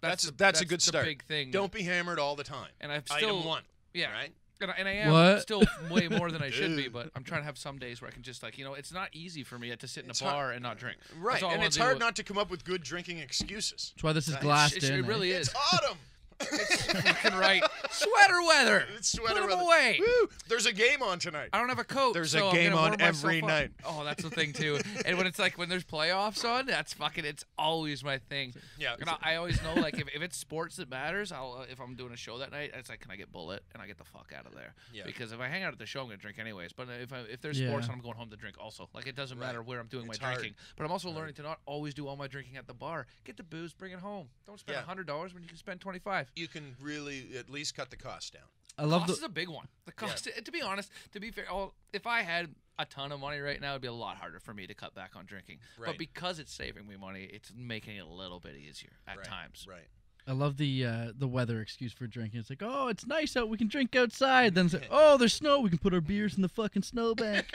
That's a good the start. big thing. Don't be hammered all the time. And I've still Item one. yeah. Right. And I am What? still way more than I should be, Dude. but I'm trying to have some days where I can just like it's not easy for me to sit in a It's bar hard. and not drink. Right. That's all I And wanna it's do. hard not to come up with good drinking excuses. That's why this is Right. glassed It in. really eh? is. It's autumn. Fucking right. Sweater weather. It's sweater Put 'em weather. away. Woo! There's a game on tonight. I don't have a coat. There's so a I'm game gonna on warm every myself up. night. Oh, that's the thing too. And when it's like when there's playoffs on, that's fucking. It's always my thing. Yeah. And I always know like if it's sports that matters, I'll if I'm doing a show that night, it's like can I get bullet and I get the fuck out of there. Yeah. Because if I hang out at the show, I'm gonna drink anyways. But if there's Yeah. sports, and I'm going home to drink also. Like it doesn't Right. matter where I'm doing It's my hard. drinking. But I'm also learning to not always do all my drinking at the bar. Get the booze, bring it home. Don't spend Yeah. $100 when you can spend $25. You can really at least cut the cost down. I love Cost the... is a big one. The cost, to be honest, to be fair, if I had a ton of money right now, it'd be a lot harder for me to cut back on drinking. Right. But because it's saving me money, it's making it a little bit easier at Right. times. Right. I love the weather excuse for drinking. It's like, oh, it's nice out. We can drink outside. Then it's like, oh, there's snow. We can put our beers in the fucking snowbank.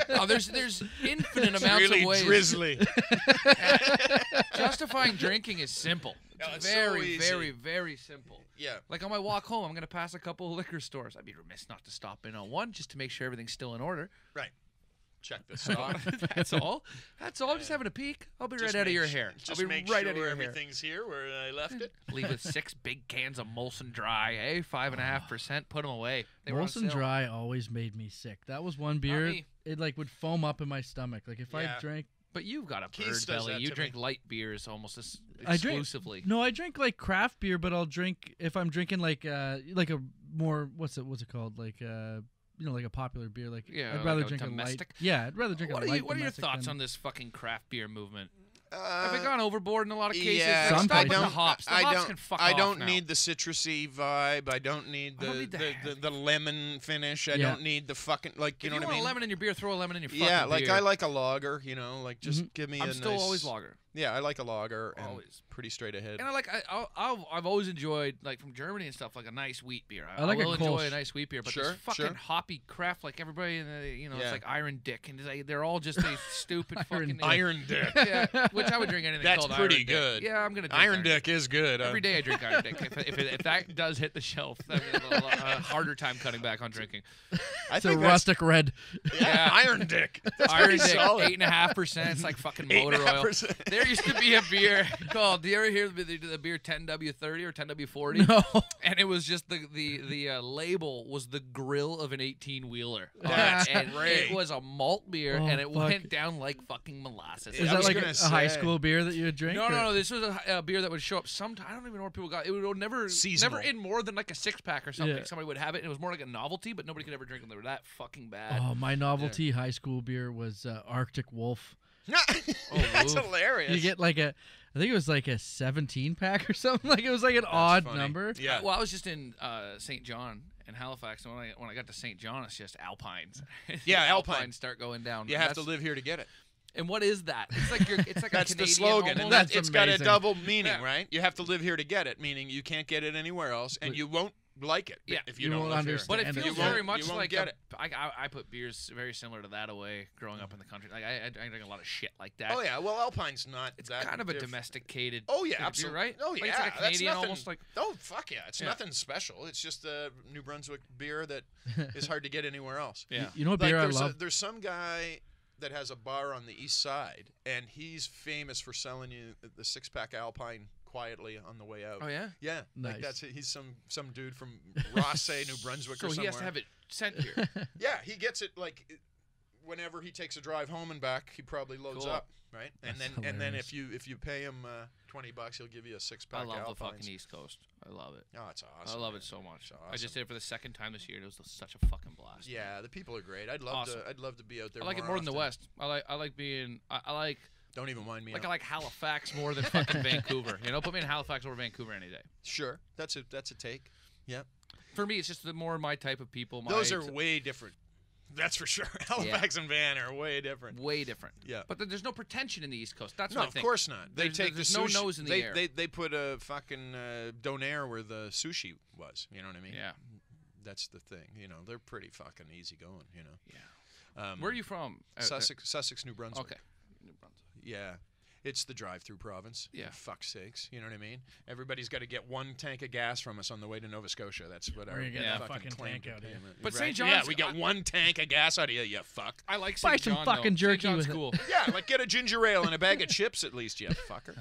Oh, there's infinite It's amounts really of ways. drizzly. Justifying drinking is simple. Yeah, It's it's so very, easy. very, very simple. Yeah. Like on my walk home, I'm gonna pass a couple of liquor stores. I'd be remiss not to stop in on one just to make sure everything's still in order. Right. Check the stock. That's all. That's all. I'm just having a peek. I'll be right out of your hair. Just I'll be make right sure out of your hair. everything's here where I left it. Leave with 6 big cans of Molson Dry, 5.5%. Put them away. They were on Molson sale. Dry always made me sick. That was one beer. me. It like would foam up in my stomach. Like if Yeah. I drank. But you've got a Keith bird does belly. that You to drink me. light beers almost I drink- exclusively. No, I drink like craft beer, but I'll drink if I'm drinking like a more what's it called like like a popular beer. Like Yeah, I'd rather like a drink domestic? a light. Yeah, I'd rather drink What a are, light. what are your domestic thoughts than- on this fucking craft beer movement? Have they gone overboard in a lot of cases? Yeah, Like, Some stop with places. the hops. The hops can fuck I off don't now. need the citrusy vibe. I don't need I don't need the lemon finish. I Yeah. don't need the fucking like you If know you what I want mean. a lemon in your beer, throw a lemon in your fucking Yeah, like beer. I like a lager. Like just Mhm. give me. I'm a still nice, always lager. Yeah, I like a lager and Always. pretty straight ahead. And I've always enjoyed, like, from Germany and stuff, like a nice wheat beer. I like will a enjoy Kolsch. a nice wheat beer, but Sure, this fucking sure. hoppy craft, like everybody, it's Yeah. like Iron Dick, and they're all just these stupid fucking Iron Dick. Yeah, which I would drink anything That's called pretty Iron Dick. good. Yeah, I'm gonna drink Iron Dick is good. Every day I drink Iron Dick. If that does hit the shelf, that'd be a harder time cutting back on drinking. I It's a think that's- rustic red. Yeah, Iron Dick. That's Iron pretty Dick, solid. 8.5%. It's like fucking motor oil. 8.5%. There used to be a beer called. Do you ever hear the beer 10W30 or 10W40? No. And it was just the label was the grill of an 18-wheeler. That's and great. it was a malt beer, Oh, and it fuck. went down like fucking molasses. Is I that was like gonna a high say. school beer that you would drink? No, or- no, no. This was a beer that would show up sometime. I don't even know where people got it. It would never Seasonal. in more than like a 6-pack or something. Yeah. Somebody would have it, and it was more like a novelty, but nobody could ever drink them. They were that fucking bad. Oh, my novelty high school beer was Arctic Wolf. That's woof. hilarious. You get like I think it was like a 17-pack or something. Like it was like an odd funny. number. Yeah. Well, I was just in St. John in Halifax, and when I got to St. John, it's just Alpines. Yeah, Alpines start going down. You have to That's- live here to get it. And what is that? It's like That's a the Canadian slogan, and almost. it's got a amazing. double meaning, Yeah. right? You have to live here to get it, meaning you can't get it anywhere else, and you won't like it Yeah. if you, You don't won't live here. understand. But it And feels you won't- very much you won't like get it. I put beers very similar to that away growing up in the country. Like I drink a lot of shit like that. Oh yeah, well Alpine's not. It's that kind of a different. domesticated. Oh yeah, kind of beer, absolutely. right? Oh Like, yeah, it's like a that's Canadian nothing. almost like. Oh fuck yeah, it's Yeah. nothing special. It's just a New Brunswick beer that is hard to get anywhere else. Yeah. You know what Like beer I there's love? there's some guy that has a bar on the east side, and he's famous for selling you the 6-pack Alpine quietly on the way out. Oh yeah. Yeah, Nice. like that's it. He's some dude from Rothsay, New Brunswick, So or he somewhere. has to have it sent here. Yeah, he gets it like whenever he takes a drive home and back. He probably loads Cool. up, right? And That's then hilarious. if you pay him $20, he'll give you a 6-pack. I love the Alpines. fucking East Coast. I love it. Oh, it's awesome. I love man. it so much. It's I just awesome. did it for the second time this year. It was such a fucking blast. Yeah, the people are great. I'd love Awesome. to. I'd love to be out there. I like it more than the often. West. I like being. I like. Don't even wind me Like up. I like Halifax more than fucking Vancouver. You know, put me in Halifax over Vancouver any day. Sure, that's a take. Yeah, For me, it's just the more my type of people. those are way different. That's for sure. Halifax and Van are way different. way different. Yeah. But there's no pretension in the East Coast. That's No, my of thing. course not. They There's- take there's the no sushi. nose in the they, air. They put a fucking donair where the sushi was. You know what I mean? Yeah. That's the thing. You know, they're pretty fucking easy going. You know. Yeah. Where are you from? Sussex, New Brunswick. Okay. New Brunswick. Yeah. It's the drive-through province. Yeah. For fuck's sakes. You know what I mean? Everybody's got to get one tank of gas from us on the way to Nova Scotia. That's what We're our gonna get that fucking fucking claim tank to out here. payment. But Right? St. Yeah, John's- we get one tank of gas out of you fuck. I like Buy St. some John, fucking though. jerky St. John's with it. cool. Yeah, like get a ginger ale and a bag of chips at least, you fucker.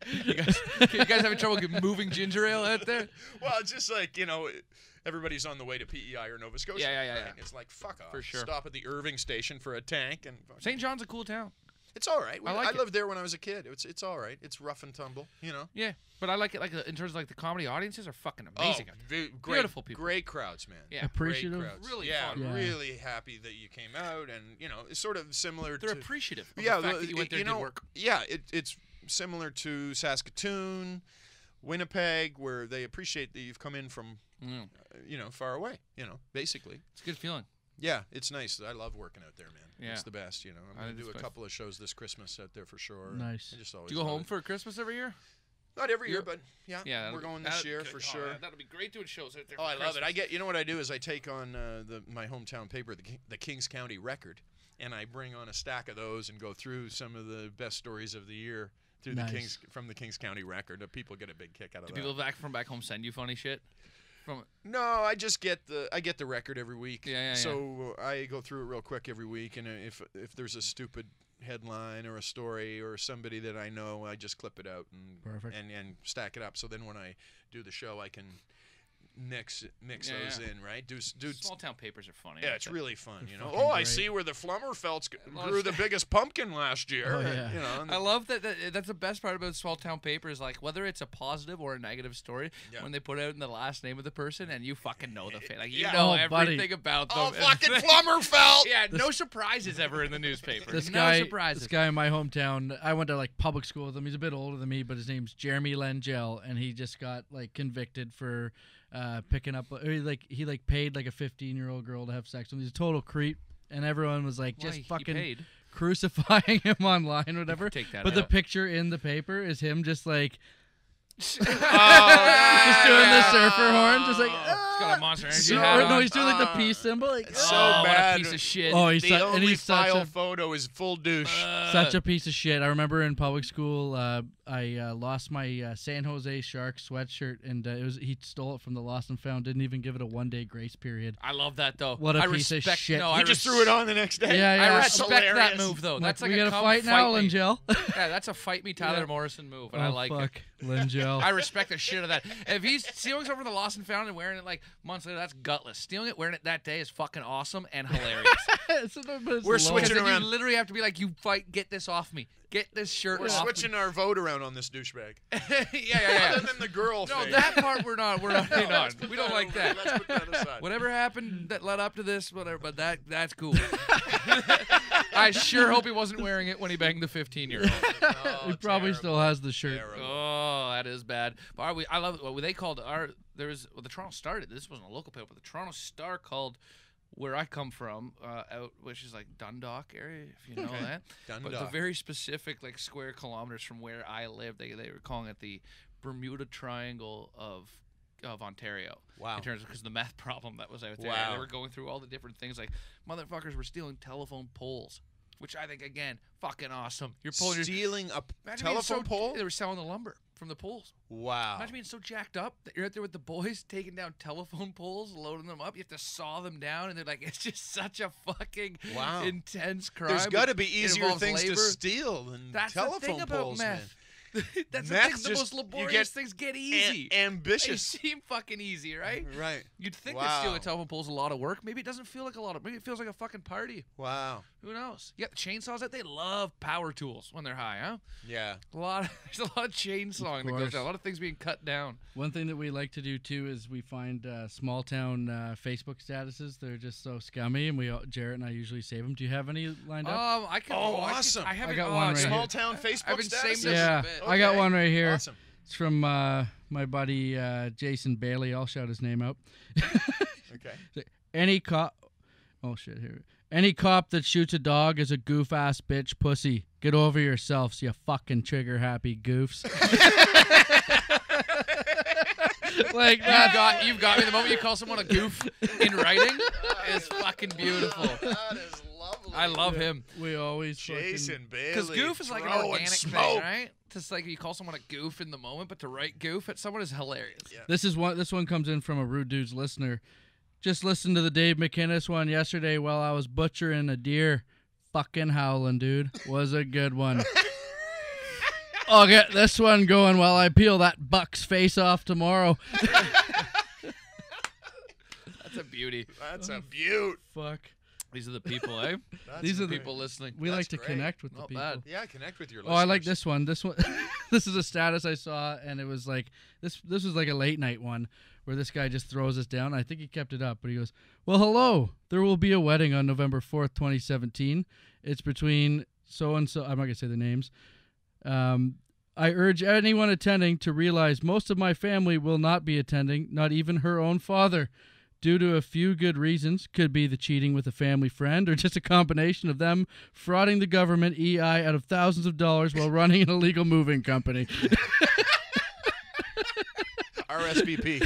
You guys having trouble moving ginger ale out there? Well, it's just like, you know, everybody's on the way to PEI or Nova Scotia. Yeah. right? It's like, fuck off. For sure. Stop at the Irving station for a tank. And St. John's a cool town. it's all right. I like it. lived there when I was a kid. It's all right. It's rough and tumble, you know. Yeah, but I like it. Like in terms of like the comedy audiences are fucking amazing. Great, Beautiful people. Great crowds, man. Yeah. Appreciative. Great crowds. Really yeah, fun. Yeah. really happy that you came out, and you know, it's sort of similar They're to appreciative of yeah, the fact that you went there and did work. Yeah, it's similar to Saskatoon, Winnipeg, where they appreciate that you've come in from you know, far away. You know, basically. It's a good feeling. Yeah, it's nice. I love working out there, man. Yeah. It's the best, you know. I'm I going to do a just- couple of shows this Christmas out there for sure. Nice. I just always Do you go love home it. for Christmas every year? Not every year, You're- but yeah, Yeah, we're going this year for sure. That'll be great doing shows out there. Oh, for I love it. Christmas. I get. You know what I do is I take on my hometown paper, the Kings County Record, and I bring on a stack of those and go through some of the best stories of the year through Nice. the Kings County Record. People get a big kick out of Do that. people back home send you funny shit? From No, I just get the record every week. Yeah. So I go through it real quick every week, and if there's a stupid headline or a story or somebody that I know, I just clip it out and Perfect. and stack it up. So then when I do the show, I can mix Yeah, those yeah. in, right? Do small town papers are funny. yeah, aren't it's they? really fun, you know. fucking Oh, I great. see where the Flummerfelds Well, grew the biggest pumpkin last year. Oh, and, yeah. you know. And I love that. That's the best part about small town papers. Like whether it's a positive or a negative story, Yeah. when they put out in the last name of the person, and you fucking know the face. Like you Yeah. know Oh, buddy. everything about them. oh, fucking Flummerfeld! Yeah, no surprises ever in the newspaper. This no guy, surprises. this guy in my hometown, I went to like public school with him. He's a bit older than me, but his name's Jeremy Langell, and he just got like convicted for picking up. Or he paid like a 15-year-old girl to have sex with him. He's a total creep, and everyone was like, Why, just he fucking paid. crucifying him online, whatever. Take that But the out. picture in the paper is him just like Oh, just doing the surfer horn, just like. He's got a Monster Energy So- hat Or on. no, he's doing like the peace symbol. Like, It's so What bad. a piece of shit. oh, he's The and only he's such file a photo is full douche. such a piece of shit. I remember in public school, I lost my San Jose Sharks sweatshirt, and he stole it from the Lost and Found. Didn't even give it a 1-day grace period. I love that though. What a I piece of respect, shit. No, He I just threw it on the next day. Yeah, I yeah. That's respect that hilarious. move though. That's like we a gotta come fight now, me. Lingel. Yeah, that's a fight me Tyler Yeah. Morrison move, and Oh, I like it. fuck, Lingel. I respect the shit of that. If he's stealing something from the Lost and Found and wearing it like months later, that's gutless. Stealing it, wearing it that day is fucking awesome and hilarious. We're Because switching then around. you literally have to be like, you fight, get this off me. Get this shirt We're off switching our vote around on this douchebag. me. yeah. Other than the girl No, thing. that part we're not No, in on. let's put We don't that like over- that. Let's put that aside. Whatever happened that led up to this, whatever, but that's cool. I sure hope he wasn't wearing it when he banged the 15-year-old. Oh, He probably terrible. still has the shirt. Terrible. Oh, that is bad. But I love what they called the Toronto Star did. This wasn't a local paper, but the Toronto Star called where I come from, out which is like Dundalk area, if you know Okay. that. But the Dundalk. very specific like square kilometers from where I live, they were calling it the Bermuda Triangle of Ontario. Wow. In terms of because the meth problem that was out there. Wow. They were going through all the different things like motherfuckers were stealing telephone poles, which I think again fucking awesome. You're pulling your Stealing a Imagine being telephone pole? They were selling the lumber from the poles. Wow. Imagine being so jacked up that you're out there with the boys taking down telephone poles, loading them up. You have to saw them down, and they're like, it's just such a fucking Wow. intense crime. There's got to be It easier involves things labor. to steal than That's telephone the thing about poles, meth. That's Meth's the thing. The just- most you laborious get things get man. easy. Ambitious. They seem fucking easy, right? Right. You'd think that Wow. stealing telephone poles is a lot of work. Maybe it doesn't feel like a lot of. Maybe it feels like a fucking party. Wow. Who knows? You got the chainsaws out. They love power tools when they're high, huh? Yeah. There's a lot of chainsawing that goes course. down. A lot of things being cut down. One thing that we like to do too is we find small town Facebook statuses. They're just so scummy, and Jarrett and I usually save them. Do you have any lined up? I can. Oh, I can- awesome. I haven't. got oh, one right dude. Small town Facebook I've been saving statuses? this Yeah, a bit. I got Okay. one right here. Awesome. It's from my buddy Jason Bailey. I'll shout his name out. Okay. Any cop. Oh shit! Here. Any cop that shoots a dog is a goof ass bitch pussy. Get over yourselves, you fucking trigger happy goofs. Like that. You've got me. The moment you call someone a goof in writing is fucking beautiful. That is lovely. I love him. We always Jason Bailey. Because goof is like an throwing organic smoke. thing, right? Just like you call someone a goof in the moment, but to write goof at someone is hilarious. Yeah. This one comes in from a Rude Dudes listener. Just listened to the Dave McInnes one yesterday while I was butchering a deer. Fucking howling, dude. Was a good one. I'll get this one going while I peel that buck's face off tomorrow. That's a beauty. That's a beaut. Fuck. These are the people, eh? These are the People listening. We like That's to great. connect with the Not people. bad. Yeah, connect with your Oh, I like listeners. this one. This one, this is a status I saw, and it was like this. This was like a late night one where this guy just throws us down. I think he kept it up, but he goes, "Well, hello. There will be a wedding on November 4th, 2017. It's between so and so. I'm not gonna say the names. I urge anyone attending to realize most of my family will not be attending. Not even her own father." Due to a few good reasons, could be the cheating with a family friend or just a combination of them frauding the government EI out of thousands of dollars while running an illegal moving company. RSVP.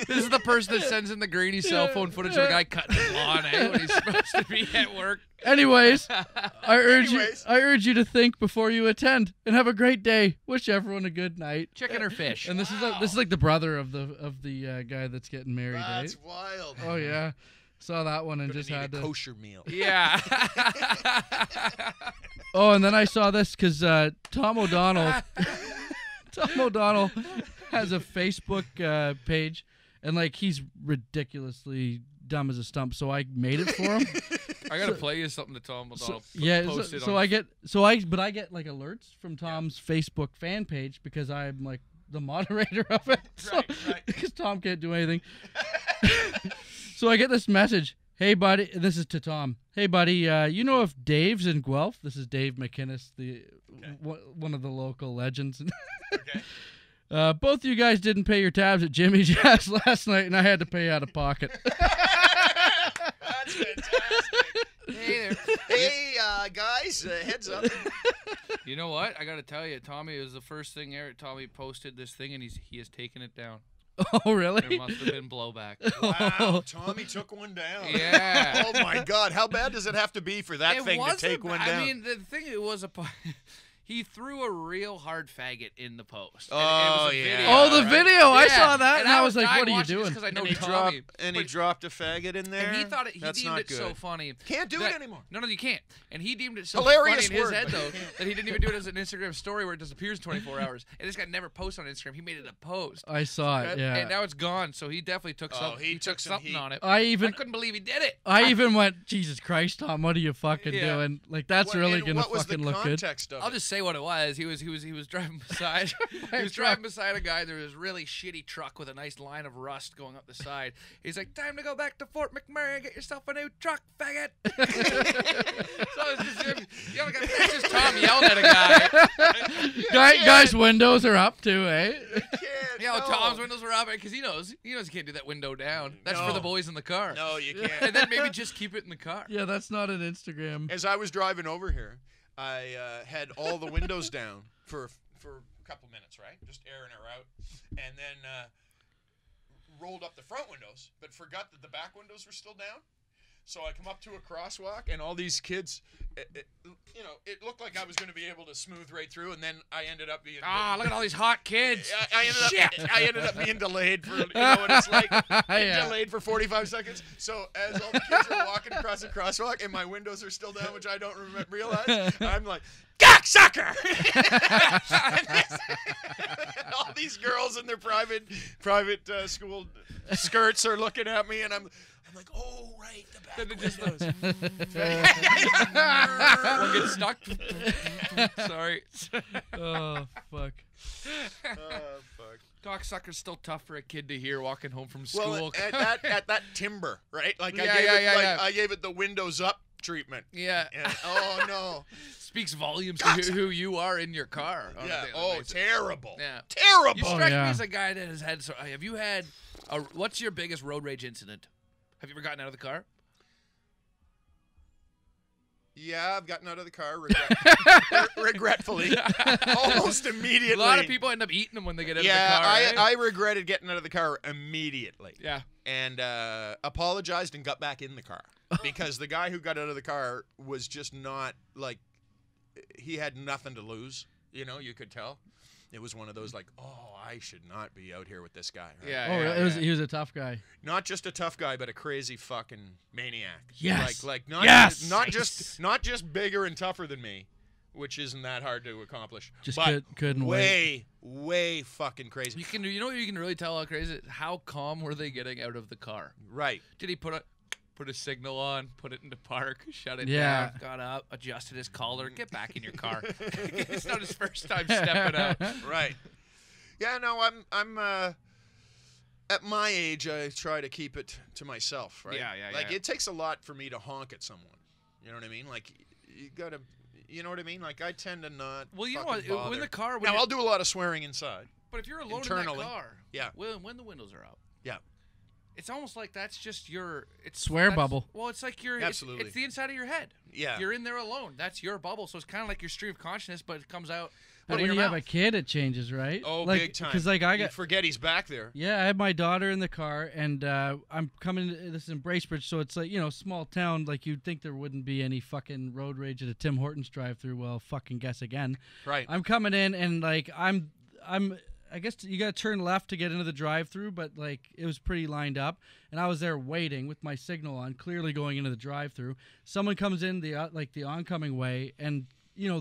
This is the person that sends in the grainy cell phone footage of a guy cutting his lawn when he's supposed to be at work. Anyways, I urge you to think before you attend and have a great day. Wish everyone a good night. Chicken or fish? And this is like the brother of the guy that's getting married. That's eh? wild. Oh yeah, saw that one and Gonna just need had a to. kosher meal. Yeah. Oh, and then I saw this because Tom O'Donnell has a Facebook page, and like he's ridiculously dumb as a stump. So I made it for him. I gotta play you something to Tom O'Donnell. Posted So on. I get like alerts from Tom's Facebook fan page because I'm like the moderator of it. Right. Because Tom can't do anything. So I get this message. Hey, buddy. This is to Tom. Hey, buddy. You know if Dave's in Guelph? This is Dave McInnes, one of the local legends. Okay. Both of you guys didn't pay your tabs at Jimmy Jazz last night, and I had to pay out of pocket. That's fantastic. Hey there. Hey, guys, heads up. You know what? I got to tell you, Tommy, it was the first thing Tommy posted this thing, and he has taken it down. Oh, really? There must have been blowback. Wow, Tommy took one down. Yeah. Oh, my God. How bad does it have to be for that thing to take one down? I mean, the thing, it was he threw a real hard faggot in the post. Oh, and it was a yeah. video, Oh, the right? video! I Yeah. saw that, and I was like, dying "What are you watching this doing?" 'cause I know And he Tommy. dropped a faggot in there. And he thought he That's deemed not it so good. funny. Can't do that, it anymore. No, you can't. And he deemed it so Hilarious funny in his word, head, but though, you can't. that he didn't even do it as an Instagram story where it disappears in 24 hours. And this guy never posts on Instagram. He made it a post. I saw it. Yeah. And now it's gone. So he definitely took something. he took some something heat. on it. I couldn't believe he did it. I even went, Jesus Christ, Tom, what are you fucking Yeah. doing? Like, that's What- really and gonna what was fucking the look good. context of I'll it? just say what it was. He was driving beside. He was driving beside a guy. There was a really shitty truck with a nice line of rust going up the side. He's like, "Time to go back to Fort McMurray and get yourself a new truck, faggot." So it's just him. It's just Tom yelling at a guy. Guys' windows are up too, eh? Yeah, Tom's windows were up because he knows he can't do that window down. That's for No. the boys in the car. No, you can't. And then maybe just keep it in the car. Yeah, that's not an Instagram. As I was driving over here, I had all the windows down for a couple minutes, right? Just airing her out. And then rolled up the front windows, but forgot that the back windows were still down. So I come up to a crosswalk, and all these kids, it looked like I was going to be able to smooth right through, and then I ended up being... Look at all these hot kids. I ended up being delayed for, you know what it's like? Yeah. Delayed for 45 seconds. So as all the kids are walking across the crosswalk, and my windows are still down, which I don't realize, I'm like, cocksucker! And all these girls in their private school skirts are looking at me, and I'm like, oh, right, the back Then it just windows. One gets stuck. Sorry. Oh, fuck. Oh, fuck. Cocksucker's still tough for a kid to hear walking home from school. Well, at that timber, right? Like Yeah, I gave it the windows up treatment. Yeah. And, oh no. Speaks volumes to who you are in your car. on a Yeah. daily Oh, basis. terrible. Yeah. Terrible. You strike yeah. me as a guy that has had. Have you had? What's your biggest road rage incident? Have you ever gotten out of the car? Yeah, I've gotten out of the car regretfully, almost immediately. A lot of people end up eating them when they get out of the Yeah, car. eh? I regretted getting out of the car immediately. Yeah. And apologized and got back in the car because the guy who got out of the car was just not like he had nothing to lose. You know, you could tell. It was one of those like, oh, I should not be out here with this guy. Right? Yeah. Oh, yeah, he was a tough guy. Not just a tough guy, but a crazy fucking maniac. Yes. Like not Yes. not just bigger and tougher than me, which isn't that hard to accomplish. Just but couldn't wait. way fucking crazy. You know what you can really tell how crazy it is? How calm were they getting out of the car? Right. Did he put a signal on, put it into park, shut it Yeah. down, got up, adjusted his collar, get back in your car? It's not his first time stepping out. Right. Yeah, no, I'm at my age I try to keep it to myself, right? Yeah, Like yeah. it takes a lot for me to honk at someone. You know what I mean? Like you got to you know what I mean? Like I tend to not Well, you know fucking what? bother. When the car, Now, I'll do a lot of swearing inside. but if you're alone internally. in that car, Yeah. when the windows are up, Yeah. it's almost like that's just your Swear that's- bubble. Well, it's like your Absolutely. It's the inside of your head. Yeah. You're in there alone. That's your bubble. So it's kind of like your stream of consciousness, but it comes out. But out of when your you have mouth. a kid, it changes, right? Oh, like, big time. Because like I You got, forget he's back there. yeah, I have my daughter in the car, and I'm coming. This is in Bracebridge, so it's like small town. Like you'd think there wouldn't be any fucking road rage at a Tim Hortons drive-through. Well, fucking guess again. Right. I'm coming in, and like I'm. I guess you got to turn left to get into the drive-through, but like it was pretty lined up, and I was there waiting with my signal on, clearly going into the drive-through. Someone comes in the oncoming way, and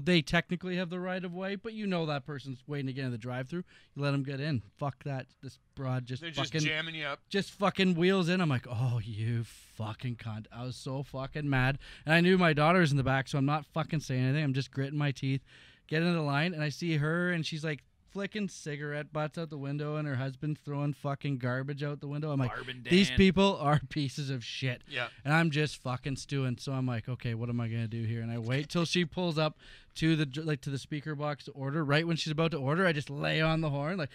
they technically have the right of way, but that person's waiting to get in the drive-through. You let them get in. Fuck that. This broad They're just jamming you up. just fucking wheels in. I'm like, oh, you fucking cunt. I was so fucking mad. And I knew my daughter's in the back, so I'm not fucking saying anything. I'm just gritting my teeth. Get into the line, and I see her, and she's like flicking cigarette butts out the window, and her husband throwing fucking garbage out the window. I'm like, Barb and these Dan. people are pieces of shit. Yeah. And I'm just fucking stewing. So I'm like, okay, what am I gonna do here? And I wait till she pulls up to the speaker box to order. Right when she's about to order, I just lay on the horn, like,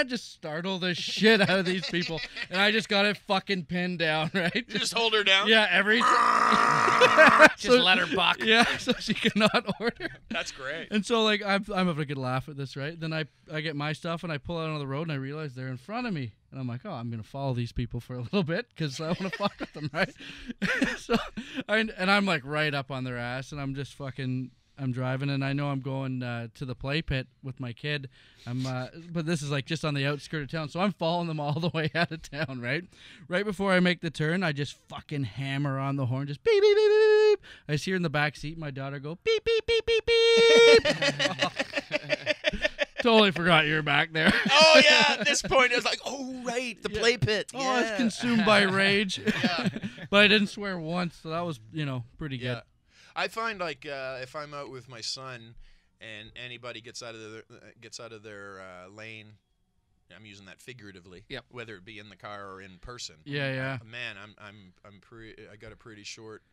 just startle the shit out of these people. And I just got it fucking pinned down, right? You just hold her down. Yeah, every Just let her buck. Yeah, so she cannot order. That's great. And so like I'm having a good laugh at this, right? Then I get my stuff and I pull out on the road and I realize they're in front of me. And I'm like, oh, I'm going to follow these people for a little bit because I want to fuck with them, right? So I'm like right up on their ass and I'm just I'm driving and I know I'm going to the play pit with my kid. But this is like just on the outskirts of town. So I'm following them all the way out of town, right? Right before I make the turn, I just fucking hammer on the horn, just beep, beep, beep, beep. I see her in the back seat. My daughter go, beep, beep, beep, beep, beep. Totally forgot you were back there. Oh, yeah. At this point, it was like, oh, right, the play pit. Oh, I was consumed by rage. Yeah. But I didn't swear once, so that was, pretty good. Yeah. I find, like, if I'm out with my son and anybody gets out of their lane, I'm using that figuratively, yep. whether it be in the car or in person. Yeah. Man, I got a pretty short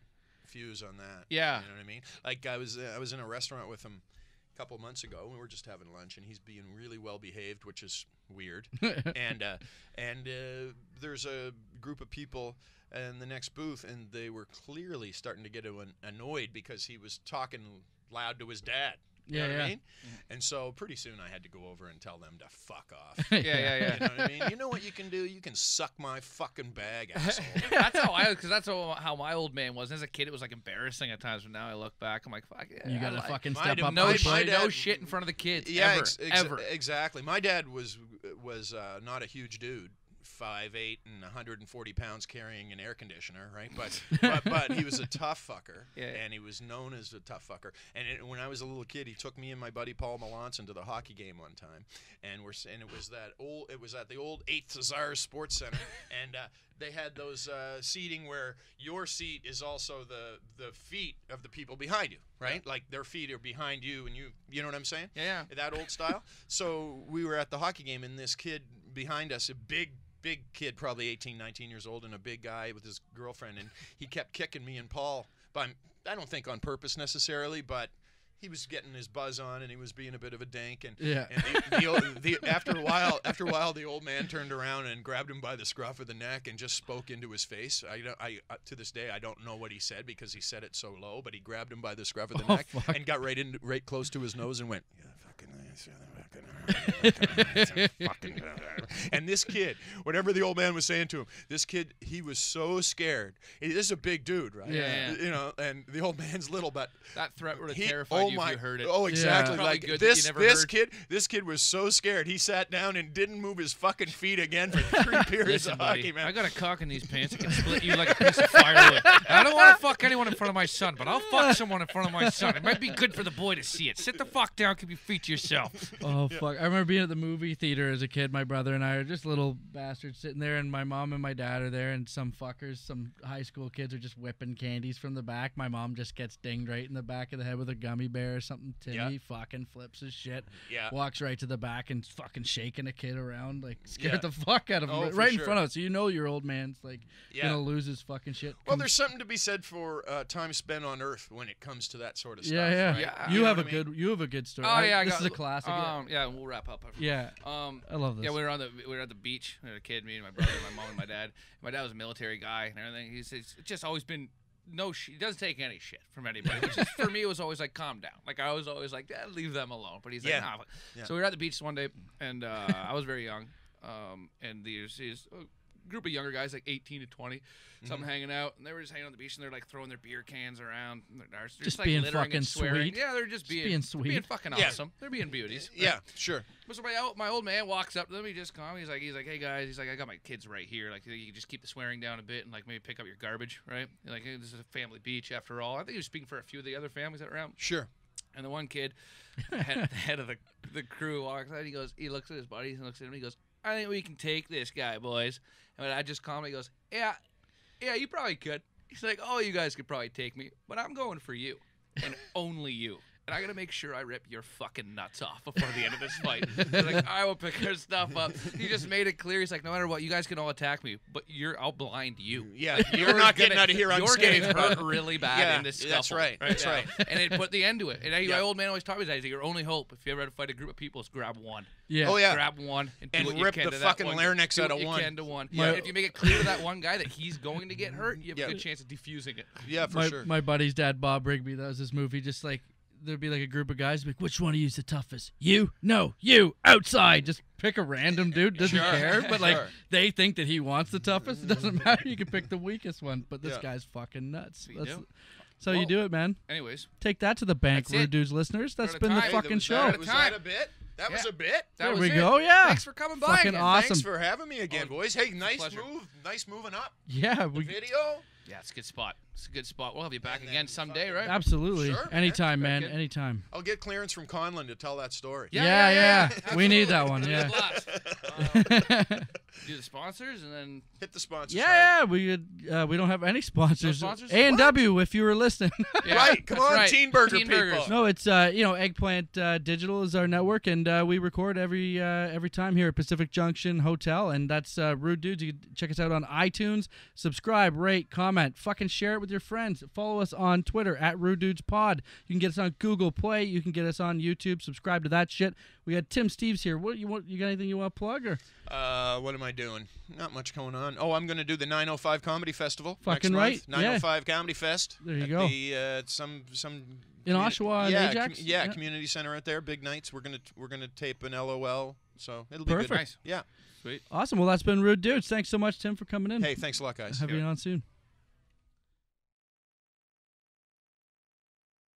fuse on that. Yeah. You know what I mean? Like, I was in a restaurant with him couple months ago. We were just having lunch, and he's being really well behaved, which is weird. and there's a group of people in the next booth, and they were clearly starting to get annoyed because he was talking loud to his dad. You know what I mean? And so pretty soon I had to go over and tell them to fuck off. Yeah. You know what I mean? You know what you can do? You can suck my fucking bag, asshole. That's how my old man was. As a kid, it was like embarrassing at times, but now I look back, I'm like, fuck yeah. You gotta fucking step up. No shit in front of the kids. Yeah, ever. Exactly. My dad was not a huge dude. 5'8" and 140 pounds carrying an air conditioner, right? But he was a tough fucker, and he was known as a tough fucker. And when I was a little kid, he took me and my buddy Paul Melanson to the hockey game one time, and it was at the old 8th Czars Sports Center, and they had those seating where your seat is also the feet of the people behind you, right? Yeah. Like their feet are behind you, and you know what I'm saying? Yeah. That old style. So we were at the hockey game, and this kid behind us, a big kid, probably 18, 19 years old, and a big guy with his girlfriend, and he kept kicking me and Paul, but I don't think on purpose necessarily, but he was getting his buzz on, and he was being a bit of a dank, and after a while, the old man turned around and grabbed him by the scruff of the neck and just spoke into his face. I to this day I don't know what he said because he said it so low, but he grabbed him by the scruff of the neck and got right close to his nose and went, and this kid, whatever the old man was saying to him, this kid, he was so scared. This is a big dude, right? Yeah. You know, and the old man's little, but that threat would have terrified you if you heard it. Oh, exactly. Yeah. Like this kid was so scared. He sat down and didn't move his fucking feet again for 3 periods of hockey, man. I got a cock in these pants that can split you like a piece of firewood. I don't want to fuck anyone in front of my son, but I'll fuck someone in front of my son. It might be good for the boy to see it. Sit the fuck down, keep your feet to yourself. Oh, fuck. I remember being at the movie theater as a kid. My brother and I are just little bastards sitting there, and my mom and my dad are there, and some high school kids are just whipping candies from the back. My mom just gets dinged right in the back of the head with a gummy bear or something. Timmy fucking flips his shit. Yeah. Walks right to the back and fucking shaking a kid around, like scared the fuck out of him right in front of us. So you know your old man's like gonna lose his fucking shit. Well, there's something to be said for time spent on Earth when it comes to that sort of stuff. Yeah. Right? You have a good story. Oh yeah, this is a classic. Yeah, we'll wrap up. Yeah. I love this. Yeah, we were at the beach. We had a kid, me and my brother, my mom and my dad. My dad was a military guy and everything. He's just always been he doesn't take any shit from anybody. Which is, for me, it was always like, calm down. Like I was always like, leave them alone. But he's like, nah. Yeah. So we were at the beach one day, and I was very young, and there's a group of younger guys, like 18 to 20, some hanging out, and they were just hanging on the beach, and they're like throwing their beer cans around. They're just like being littering fucking and swearing. sweet. Yeah, they're just being sweet, being fucking awesome. They're being beauties. Right? Yeah, sure. So my old man walks up to them. He just calm. He's like, hey guys. He's like, I got my kids right here. Like, you just keep the swearing down a bit and like maybe pick up your garbage, right? Like, hey, this is a family beach after all. I think he was speaking for a few of the other families that were around. Sure. And the one kid, the head of the crew, walks out. He looks at his buddies and looks at him. He goes, I think we can take this guy, boys. And I just calmly goes, yeah, you probably could. He's like, oh, you guys could probably take me, but I'm going for you, and only you. and I gotta make sure I rip your fucking nuts off before the end of this fight. He's like, I will pick her stuff up. He just made it clear. He's like, no matter what, you guys can all attack me, but I'll blind you. Yeah, you're not getting out of here unscathed. You're getting hurt really bad in this scuffle. That's right. That's right. And it put the end to it. And my old man always taught me that. He's like, your only hope, if you ever had to fight a group of people, is grab one. Yeah. Oh, yeah. Grab one and do And what you rip can the to fucking that one. larynx Do out what of you one. can to one. Yeah. And if you make it clear to that one guy that he's going to get hurt, you have a good chance of defusing it. Yeah, for sure. My buddy's dad, Bob Rigby, that was his movie. Just like there'd be like a group of guys, like, which one of you's the toughest? You? No, you. Outside. Just pick a random dude. Doesn't care. But like they think that he wants the toughest. It doesn't matter. You can pick the weakest one. But this guy's fucking nuts. So you do it, man. Anyways, take that to the bank, That's it. Rude Dudes listeners. That's We're out been of the time. fucking show. Was that a bit? That was a bit. There was we it. go. Yeah. Thanks for coming by. Fucking again. awesome. Thanks for having me again, boys. Hey, nice pleasure. move. Nice moving up. Yeah. The video. Yeah, it's a good spot. It's a good spot. We'll have you back again someday, right? Absolutely. Sure, man. Anytime, man. Good. Anytime. I'll get clearance from Conlon to tell that story. Yeah. We need that one. Do Yeah. Do the sponsors and then Hit the sponsors. Yeah, we don't have any sponsors. No sponsors? A&W, if you were listening. Right, come that's on, right. Teen Burger Teen people. Burgers. No, it's Eggplant Digital is our network, and we record every time here at Pacific Junction Hotel, and that's Rude Dudes. You can check us out on iTunes. Subscribe, rate, comment, fucking share it with your friends. Follow us on Twitter at Rude Dudes Pod. You can get us on Google Play. You can get us on YouTube. Subscribe to that shit. We got Tim Steeves here. What you got anything you want to plug or? What am I doing? Not much going on. Oh, I'm going to do the 905 Comedy Festival. Fucking next right. month. 905 Comedy Fest. There you at go. The, some In Oshawa and Ajax? yeah, community center out there. Big nights. We're gonna tape an LOL. So it'll be Perfect. good. Nice. Yeah. Sweet. Awesome. Well, that's been Rude Dudes. Thanks so much, Tim, for coming in. Hey, thanks a lot, guys. Have you on soon.